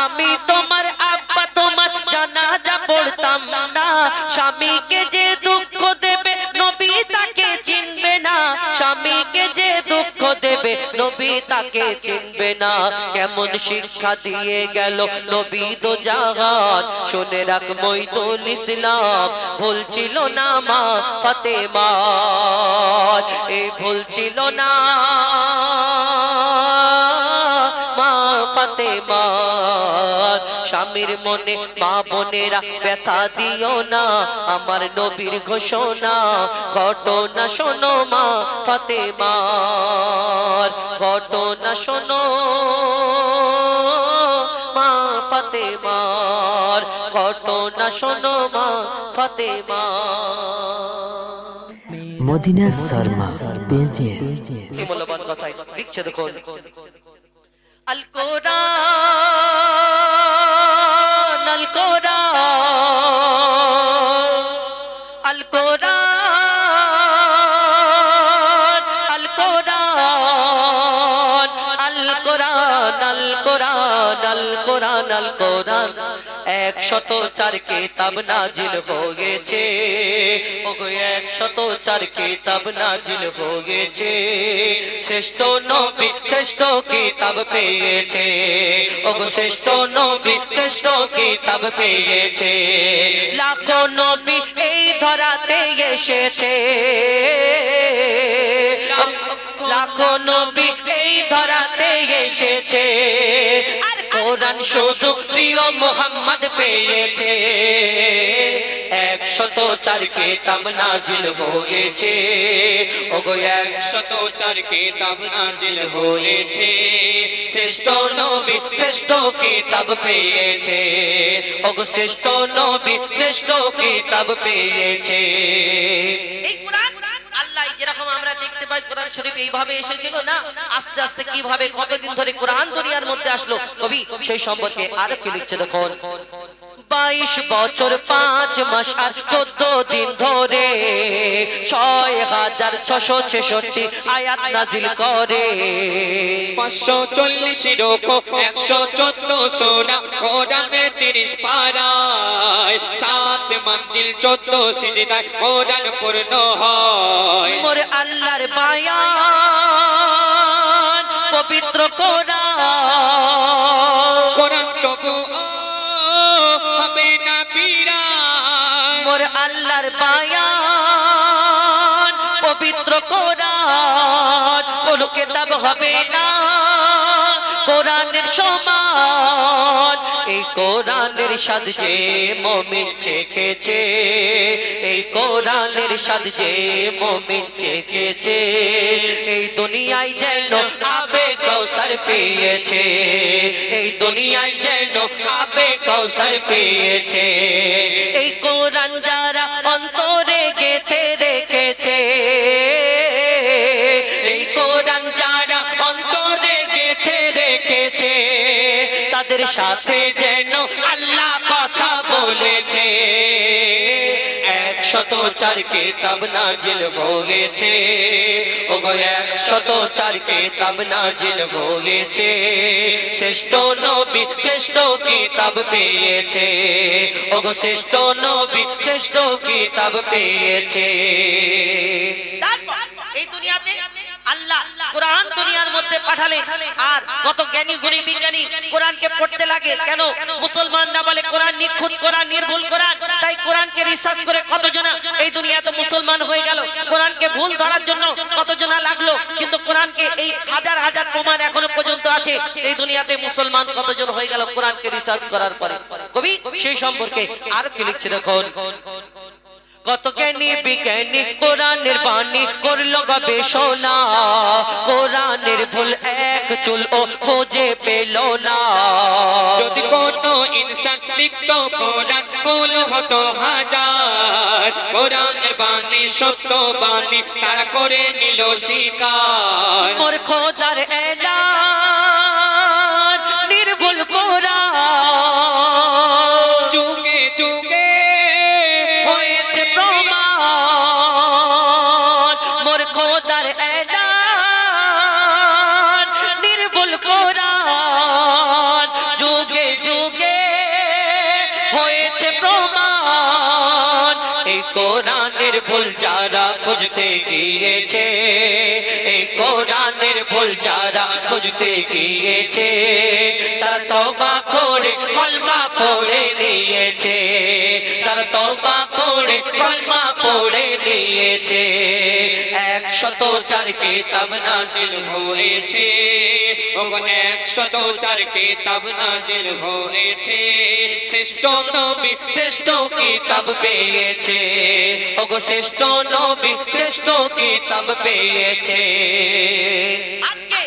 S3: আমি তোমার আব্বা তোমার জানাজা পড়তাম না স্বামীকে যে দুঃখ দেবে নবী তাকে চিনবে না স্বামীকে যে দুঃখ দেবে নবী তাকে চিনবে না কেমন শিক্ষা দিয়ে গেল নবী দো জাহান শুনে রাখ মঈদুল ইসলাম ভুল ছিল না মা ফাতেমা এই ভুল ছিল না মা ফাতেমা স্বামীর মনে মা বোনেরা ব্যথা দিও না আমার নবীর ঘোষণা ঘটনা শোনো মা ফাতেমার ঘটনা শোনো মা ফাতেমার ঘটনা শোনো মা ফাতেমা
S1: মদিনা শর্মা পেজে
S3: কি মূল্যবান কথাই লিখছে দেখো আল কোরআন আল কোরআন আল কোরআন আল কোরআন আল কোরআন আল কোরআন আল কোরআন আল কোরআন 104 কিতাব নাজিল হয়েছে ওগো 104 কিতাব নাজিল হয়েছে শ্রেষ্ঠ নবী শ্রেষ্ঠ কিতাব পেয়েছে ওগো শ্রেষ্ঠ নবী শ্রেষ্ঠ কিতাব পেয়েছে লাখো নবী এই ধরাতে এসেছে লাখো নবী এই ধরাতে এসেছে আর কোরআন শুধু প্রিয় মুহাম্মদ পেয়েছে 104 কিতাব নাজিল হয়েছে, ওগো
S5: 104 কিতাব নাজিল হয়েছে,
S3: শ্রেষ্ঠ নবী শ্রেষ্ঠ কিতাব পেয়েছে, ওগো শ্রেষ্ঠ নবী শ্রেষ্ঠ কিতাব পেয়েছে। এই কোরআন আল্লাহ যেরকম আমরা দেখতে পাই কোরআন শরীফ এইভাবে এসেছিল না, আস্তে আস্তে কিভাবে কতদিন ধরে কোরআন দুনিয়ার মধ্যে আসলো, কবি সেই সম্পর্কে আর কি লিখছে দেখুন। 22 বছর 5 মাস আর 14 দিন ধরে 6666 আয়াত নাজিল করে।
S5: 540 রোকো 114 সূরা কোরআনে 30 পারায় 7 মঞ্জিল 14 সিজদায় কোরআন পূর্ণ হয়।
S3: মোর আল্লাহর বায়ান পবিত্র কোরআন,
S5: কোরআন তবু হবে না বিরান।
S3: মোর আল্লাহর বায়ান পবিত্র কোরআন, কোন কিতাব হবে না কোরআনের সমান। এই কোরআনের স্বাদ যে মুমিন চেখেছে, এই কোরআনের স্বাদ যে মুমিন চেখেছে, এই দুনিয়ায় যেন আবে কৌসার পেয়েছে, এই দুনিয়ায় যেন আবে কৌসার পেয়েছে। এই কোরআন যারা অন্তরে গেঁথে রেখেছে, এই কোরআন যারা অন্তরে গেঁথে রেখেছে, তাদের সাথে যেন আল্লাহ কথা বলেছে। 104 কিতাব নাজিল হয়েছে, ওগো 104 কিতাব নাজিল হয়েছে, শ্রেষ্ঠ নবী শ্রেষ্ঠ কিতাব পেয়েছে, ওগো শ্রেষ্ঠ নবী শ্রেষ্ঠ কিতাব পেয়েছে। এই দুনিয়াতে আল্লাহ কোরআন দুনিয়ার মধ্যে পাঠালে, আর কত জ্ঞানী গুণী বিজ্ঞানী কোরআনকে পড়তে লাগে। কেন মুসলমানরা বলে কোরআন নিখুঁত, কোরআন নির্ভুল কোরআন, তাই কোরআনকে রিসার্চ করে কতজনা এই দুনিয়াতে মুসলমান হয়ে গেল। কোরআনকে ভুল ধরার জন্য কতজনা লাগলো, কিন্তু কোরআনকে এই হাজার হাজার প্রমাণ এখনো পর্যন্ত আছে। এই দুনিয়াতে মুসলমান কতজন হয়ে গেল কোরআনকে রিসার্চ করার পরে। কবি সেই সম্পর্কে আর কি লিখছে দেখুন। কত জ্ঞানী বিজ্ঞানী কোরআনের বাণী করলো গবেষণা, কোরআনের ভুল এক চুল ও খোঁজে পেল না।
S5: যদি কোনো ইনসান লিখত কোরআন ভুল হতো হাজার, কোরআনের বাণী সত্য বাণী তারা করে নিল স্বীকার।
S3: মোর খোদার এলান নির্ভুল কোরআন,
S5: যুগে যুগে
S3: হয়েছে প্রমাণ। মোর খোদার এলান নির্ভুল কোরআন, যুগে যুগে হয়েছে প্রমাণ। এই কোরআনের ভুল যারা খুঁজতে গিয়েছে, এই কোরআনের ভুল যারা খুঁজতে গিয়েছে, তারা তওবা করে কলমা পড়ে নিয়েছে, তারা তওবা করে কলমা পড়ে নিয়েছে। 104 কিতাব নাজিল
S5: হয়েছে, ওগো 104 কিতাব নাজিল হয়েছে, শ্রেষ্ঠ নবী
S3: শ্রেষ্ঠ কিতাব পেয়েছে, ওগো শ্রেষ্ঠ নবী শ্রেষ্ঠ কিতাব পেয়েছে। আজকে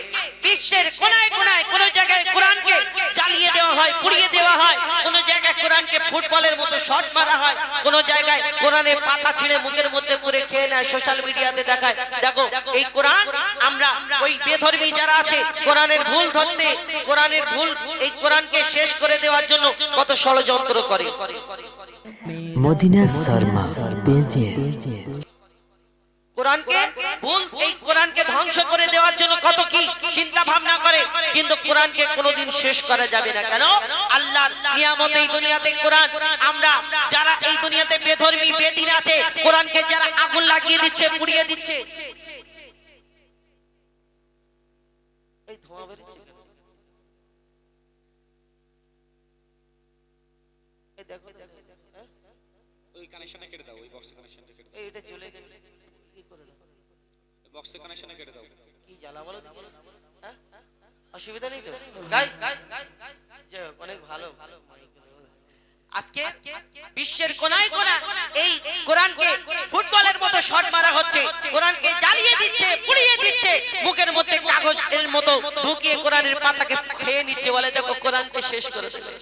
S3: বিশ্বের কোনায় কোনায় কোন জায়গায় কোরআনকে জ্বালিয়ে দেওয়া হয়, পুড়িয়ে দেওয়া হয়, কোন জায়গায় কোরআনকে ফুটবলের মতো শট মারা হয়, কোন জায়গায় কোরআনের পাতা ছিঁড়ে মুখের মধ্যে পুরে খেয়ে নেয়, সোশ্যাল মিডিয়াতে দেখায়। দেখো এই কোরআন আমরা ওই বেধর্মী যারা আছে কোরআনের ভুল ধরতে, কোরআনের ভুল এই কোরআনকে শেষ করে দেওয়ার জন্য কত ষড়যন্ত্র করে।
S1: মদিনা শর্মা পেজে
S3: কোরআনকে ভুল এই কোরআনকে ধ্বংস করে দেওয়ার জন্য কত কি চিন্তা ভাবনা করে, কিন্তু কোরআনকে কোনোদিন শেষ করা যাবে না। কেন? আল্লাহর নিয়ামত এই দুনিয়াতে কোরআন। আমরা যারা এই দুনিয়াতে বেধর্মী বেদিন আছে, কোরআনকে যারা আগুন লাগিয়ে দিচ্ছে, পুড়িয়ে দিচ্ছে, এই ধোঁয়া বেরোচ্ছে কেন? এই দেখো
S5: ওই কানেকশনটা কেটে দাও, ওই বক্সের কানেকশনটা কেটে দাও,
S3: এটা চলে গেছে, কি করে দাও?
S5: বক্সের কানেকশনটা কেটে দাও।
S3: কি জ্বালা বলো, হ্যাঁ অসুবিধা নেই তো, গাই গাই যাই হোক, অনেক ভালো। আজকে বিশ্বের কোনায় কোনায় এই কোরআনকে ফুটবলের মতো শট মারা হচ্ছে, কোরআনকে জ্বালিয়ে দিচ্ছে, পুড়িয়ে দিচ্ছে, মুখের মধ্যে কাগজের মতো ঢুকিয়ে কোরআনের পাতাকে খেয়ে নিচ্ছে, বলে দেখো কোরআনকে শেষ করে দেবে,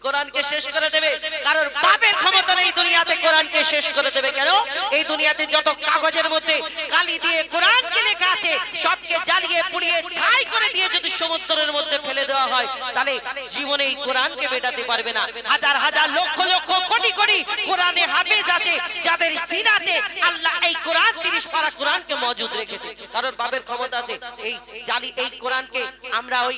S3: কোরআনকে শেষ করে দেবে। কারণ বাপের ক্ষমতা নেই দুনিয়াতে কোরআনকে শেষ করে দেবে। কেন? এই দুনিয়াতে যত কাগজের মধ্যে কালি দিয়ে কোরআনকে লেখা আছে সবকে জ্বালিয়ে পুড়িয়ে ছাই করে দিয়ে যদি সমুদ্রের মধ্যে ফেলে দেওয়া হয়, তাহলে জীবনে এই কোরআনকে মেটাতে পারবে না। হাজার হাজার লক্ষ লক্ষ কোটি কোটি কোরআনে হাফেজ আছে, যাদের সিনাতে আল্লাহ এই কোরআন 30 পারা কোরআনকে মজুদ রেখেছে। কারণ বাপের ক্ষমতা আছে এই জালি এই কোরআনকে আমরা ওই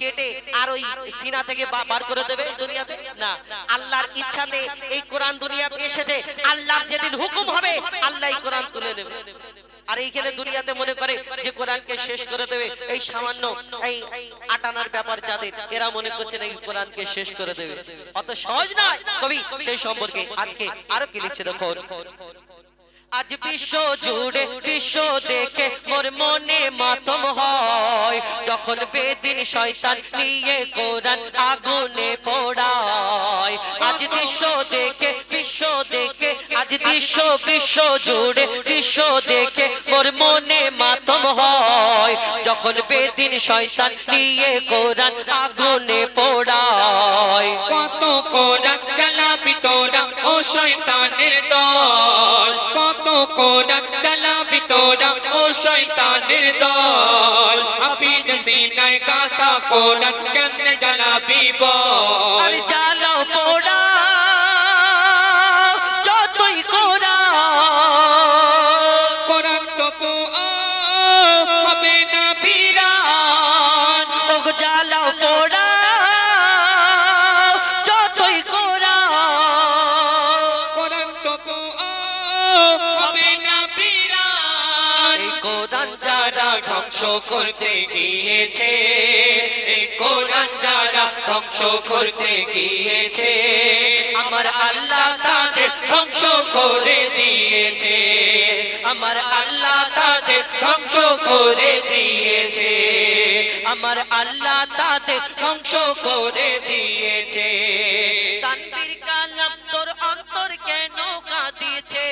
S3: কেটে আর ওই সিনা থেকে বার করে দেবে দুনিয়াতে না। আল্লাহর ইচ্ছাতে এই কোরআন দুনিয়াতে এসেছে, আল্লাহর যেদিন হুকুম হবে আল্লাহ এই কোরআন তুলে নেবে। আর এইখানে দুনিয়াতে মনে করে যে কোরআনকে শেষ করে দেবে, এই সামান্য এই আটানার ব্যাপার যাদের, এরা মনে করছে এই কোরআনকে শেষ করে দেবে। অত সহজ নয়। কবি সেই সম্পর্কে আজকে আরো কি লিখছে দেখো। আজ বিশ্ব জুড়ে বিশ্ব দেখে মোর মনে মাতম হয়, যখন বেদিন শয়তান নিয়ে কোরআন আগুনে পোড়ায়। আজ বিশ্ব দেখে বিশ্ব দেখে, আজ বিশ্ব বিশ্ব জুড়ে বিশ্ব দেখে মোর মনে মাতম হয়, যখন বেদিন শয়তান নিয়ে কোরআন আগুনে পোড়ায়।
S5: কত কোরআন চালাবি তোরা ও শয়তানের দল, কত কোরআন চালাবি তোরা ও শয়তানের দল। হাফিজ সিনায় গাথা কোরআন কেমনে জ্বালাবি বল।
S3: আর জ্বালাও পোড়া যতই
S5: কোরআন তো হবে না
S3: বিরান, ও জ্বালাও পোড়া যতই
S5: কোরআন তো হবে না বিরান।
S3: এই কোরআন
S5: যারা ধ্বংস করতে গিয়েছে, এই কোরআন যারা ধ্বংস করতে গিয়েছে,
S3: আমার আল্লাহ তাদের
S5: ধ্বংস করে দিয়েছে,
S3: আমার আল্লাহ তাদের
S5: ধ্বংস করে দিয়েছে,
S3: আমার আল্লাহ তাদের
S5: ধ্বংস করে দিয়েছে।
S3: তানবীর কালাম তোর অন্তর কেন কাঁদিয়েছে,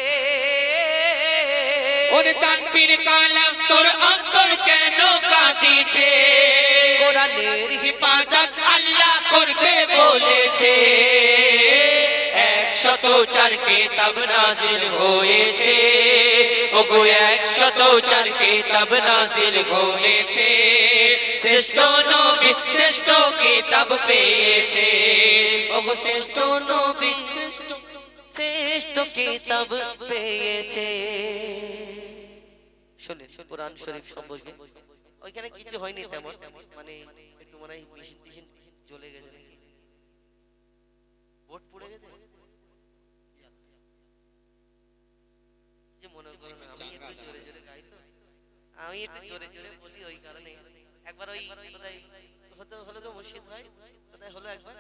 S5: ওরে তানবীর কালাম তোর অন্তর কেন কাঁদিছে।
S3: কোরআনের
S5: হিফাজত আল্লাহ করবে বলেছে, 104 কিতাব নাজিল হয়েছে, ওগো 104 কিতাব নাজিল হয়েছে। শ্রেষ্ঠ নবী শ্রেষ্ঠ কিতাব পেয়েছে,
S3: ওগো শ্রেষ্ঠ নবী শ্রেষ্ঠ কিতাব পেয়েছে। শুনেন কোরআন শরীফ সম্পর্কে ওইখানে কিছু হয়নি তেমন, মানে একটু মনে হয় মেশিন জ্বলে গেছে নাকি, বোর্ড পুড়ে গেছে, যে মনে করো না আমি একটু জোরে জোরে গাই তো, আমি একটু জোরে জোরে বলি, ওই কারণে একবার ওই কোথায় হলো গো মুর্শিদ ভাই, কোথায় হলো একবার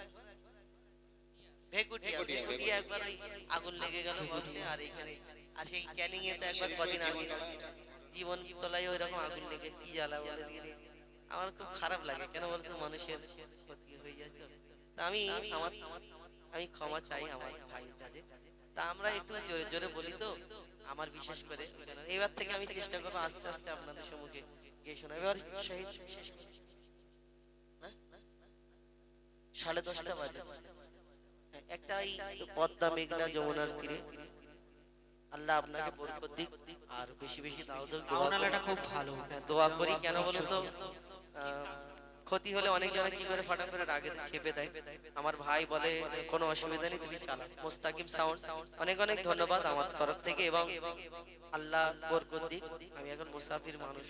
S3: ভেকুটিয়া একবার ওই আগুন লেগে গেল বলছে। আর এখানে আর সেই ক্যানিং এ তো একবার কদিন আগে জীবন তলায় ওই রকম আগুন লেগে কি জ্বালা বলে দিয়ে, আমার খুব খারাপ লাগে। কেন বলতো মানুষের ক্ষতি হয়ে যায় তো। আমি ক্ষমা চাই আমার ভাইয়ের কাছে। তা আমরা একটু জোরে জোরে বলি তো, আমার বিশেষ করে এবার থেকে আমি চেষ্টা করবো আস্তে আস্তে আপনাদের সম্মুখে গিয়ে শোনা। এবার শেষ 10:30 বাজে একটা পদ্মা মেঘনা যমুনার তীরে আল্লাহ আপনাকে বরকত দিক, আর বেশি বেশি দাও
S4: খুব ভালো
S3: দোয়া করি। কেন বলুন তো, ক্ষতি হলে অনেক জনে কি করে ফাটান করে রাগে চেপে দেয়। আমার ভাই বলে কোনো অসুবিধা নেই, তুমি চালা। মুস্তাকিম সাউন্ড অনেক অনেক ধন্যবাদ আমার তরফ থেকে, এবং আল্লাহ বরকত দিক। আমি এখন মুসাফির মানুষ,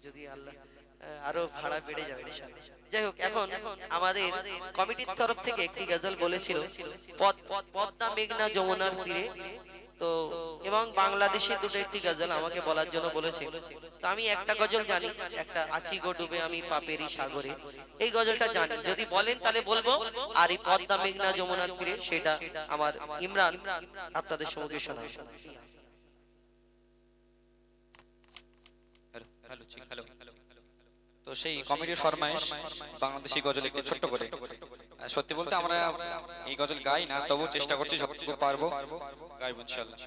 S3: যদি আল্লাহ আরো ভাড়া বেড়ে যাবে। যাই হোক, এখন আমাদের কমিটির তরফ থেকে একটি গজল বলেছিল পদ্মা মেঘনা যমুনার তীরে, তো এবং বাংলাদেশে দুটো একটি গজল আমাকে বলার জন্য বলেছে। তো আমি একটা গজল জানি, একটা আছি গো ডুবে আমি পাপেরই সাগরে, এই গজলটা জানি। যদি বলেন তাহলে বলবো, আর এই পদ্মা মেঘনা যমুনার তীরে সেটা আমার ইমরান আপনাদের সম্মুখে শোনাবে।
S6: তো সেই কমিটির ফরমাইশ বাংলাদেশি গজল একটু ছোট্ট করে
S5: সত্যি বলতে আমরা এই গজল গাই না, তবু চেষ্টা করছি যতটুকু পারবো গাইবো ইনশাআল্লাহ।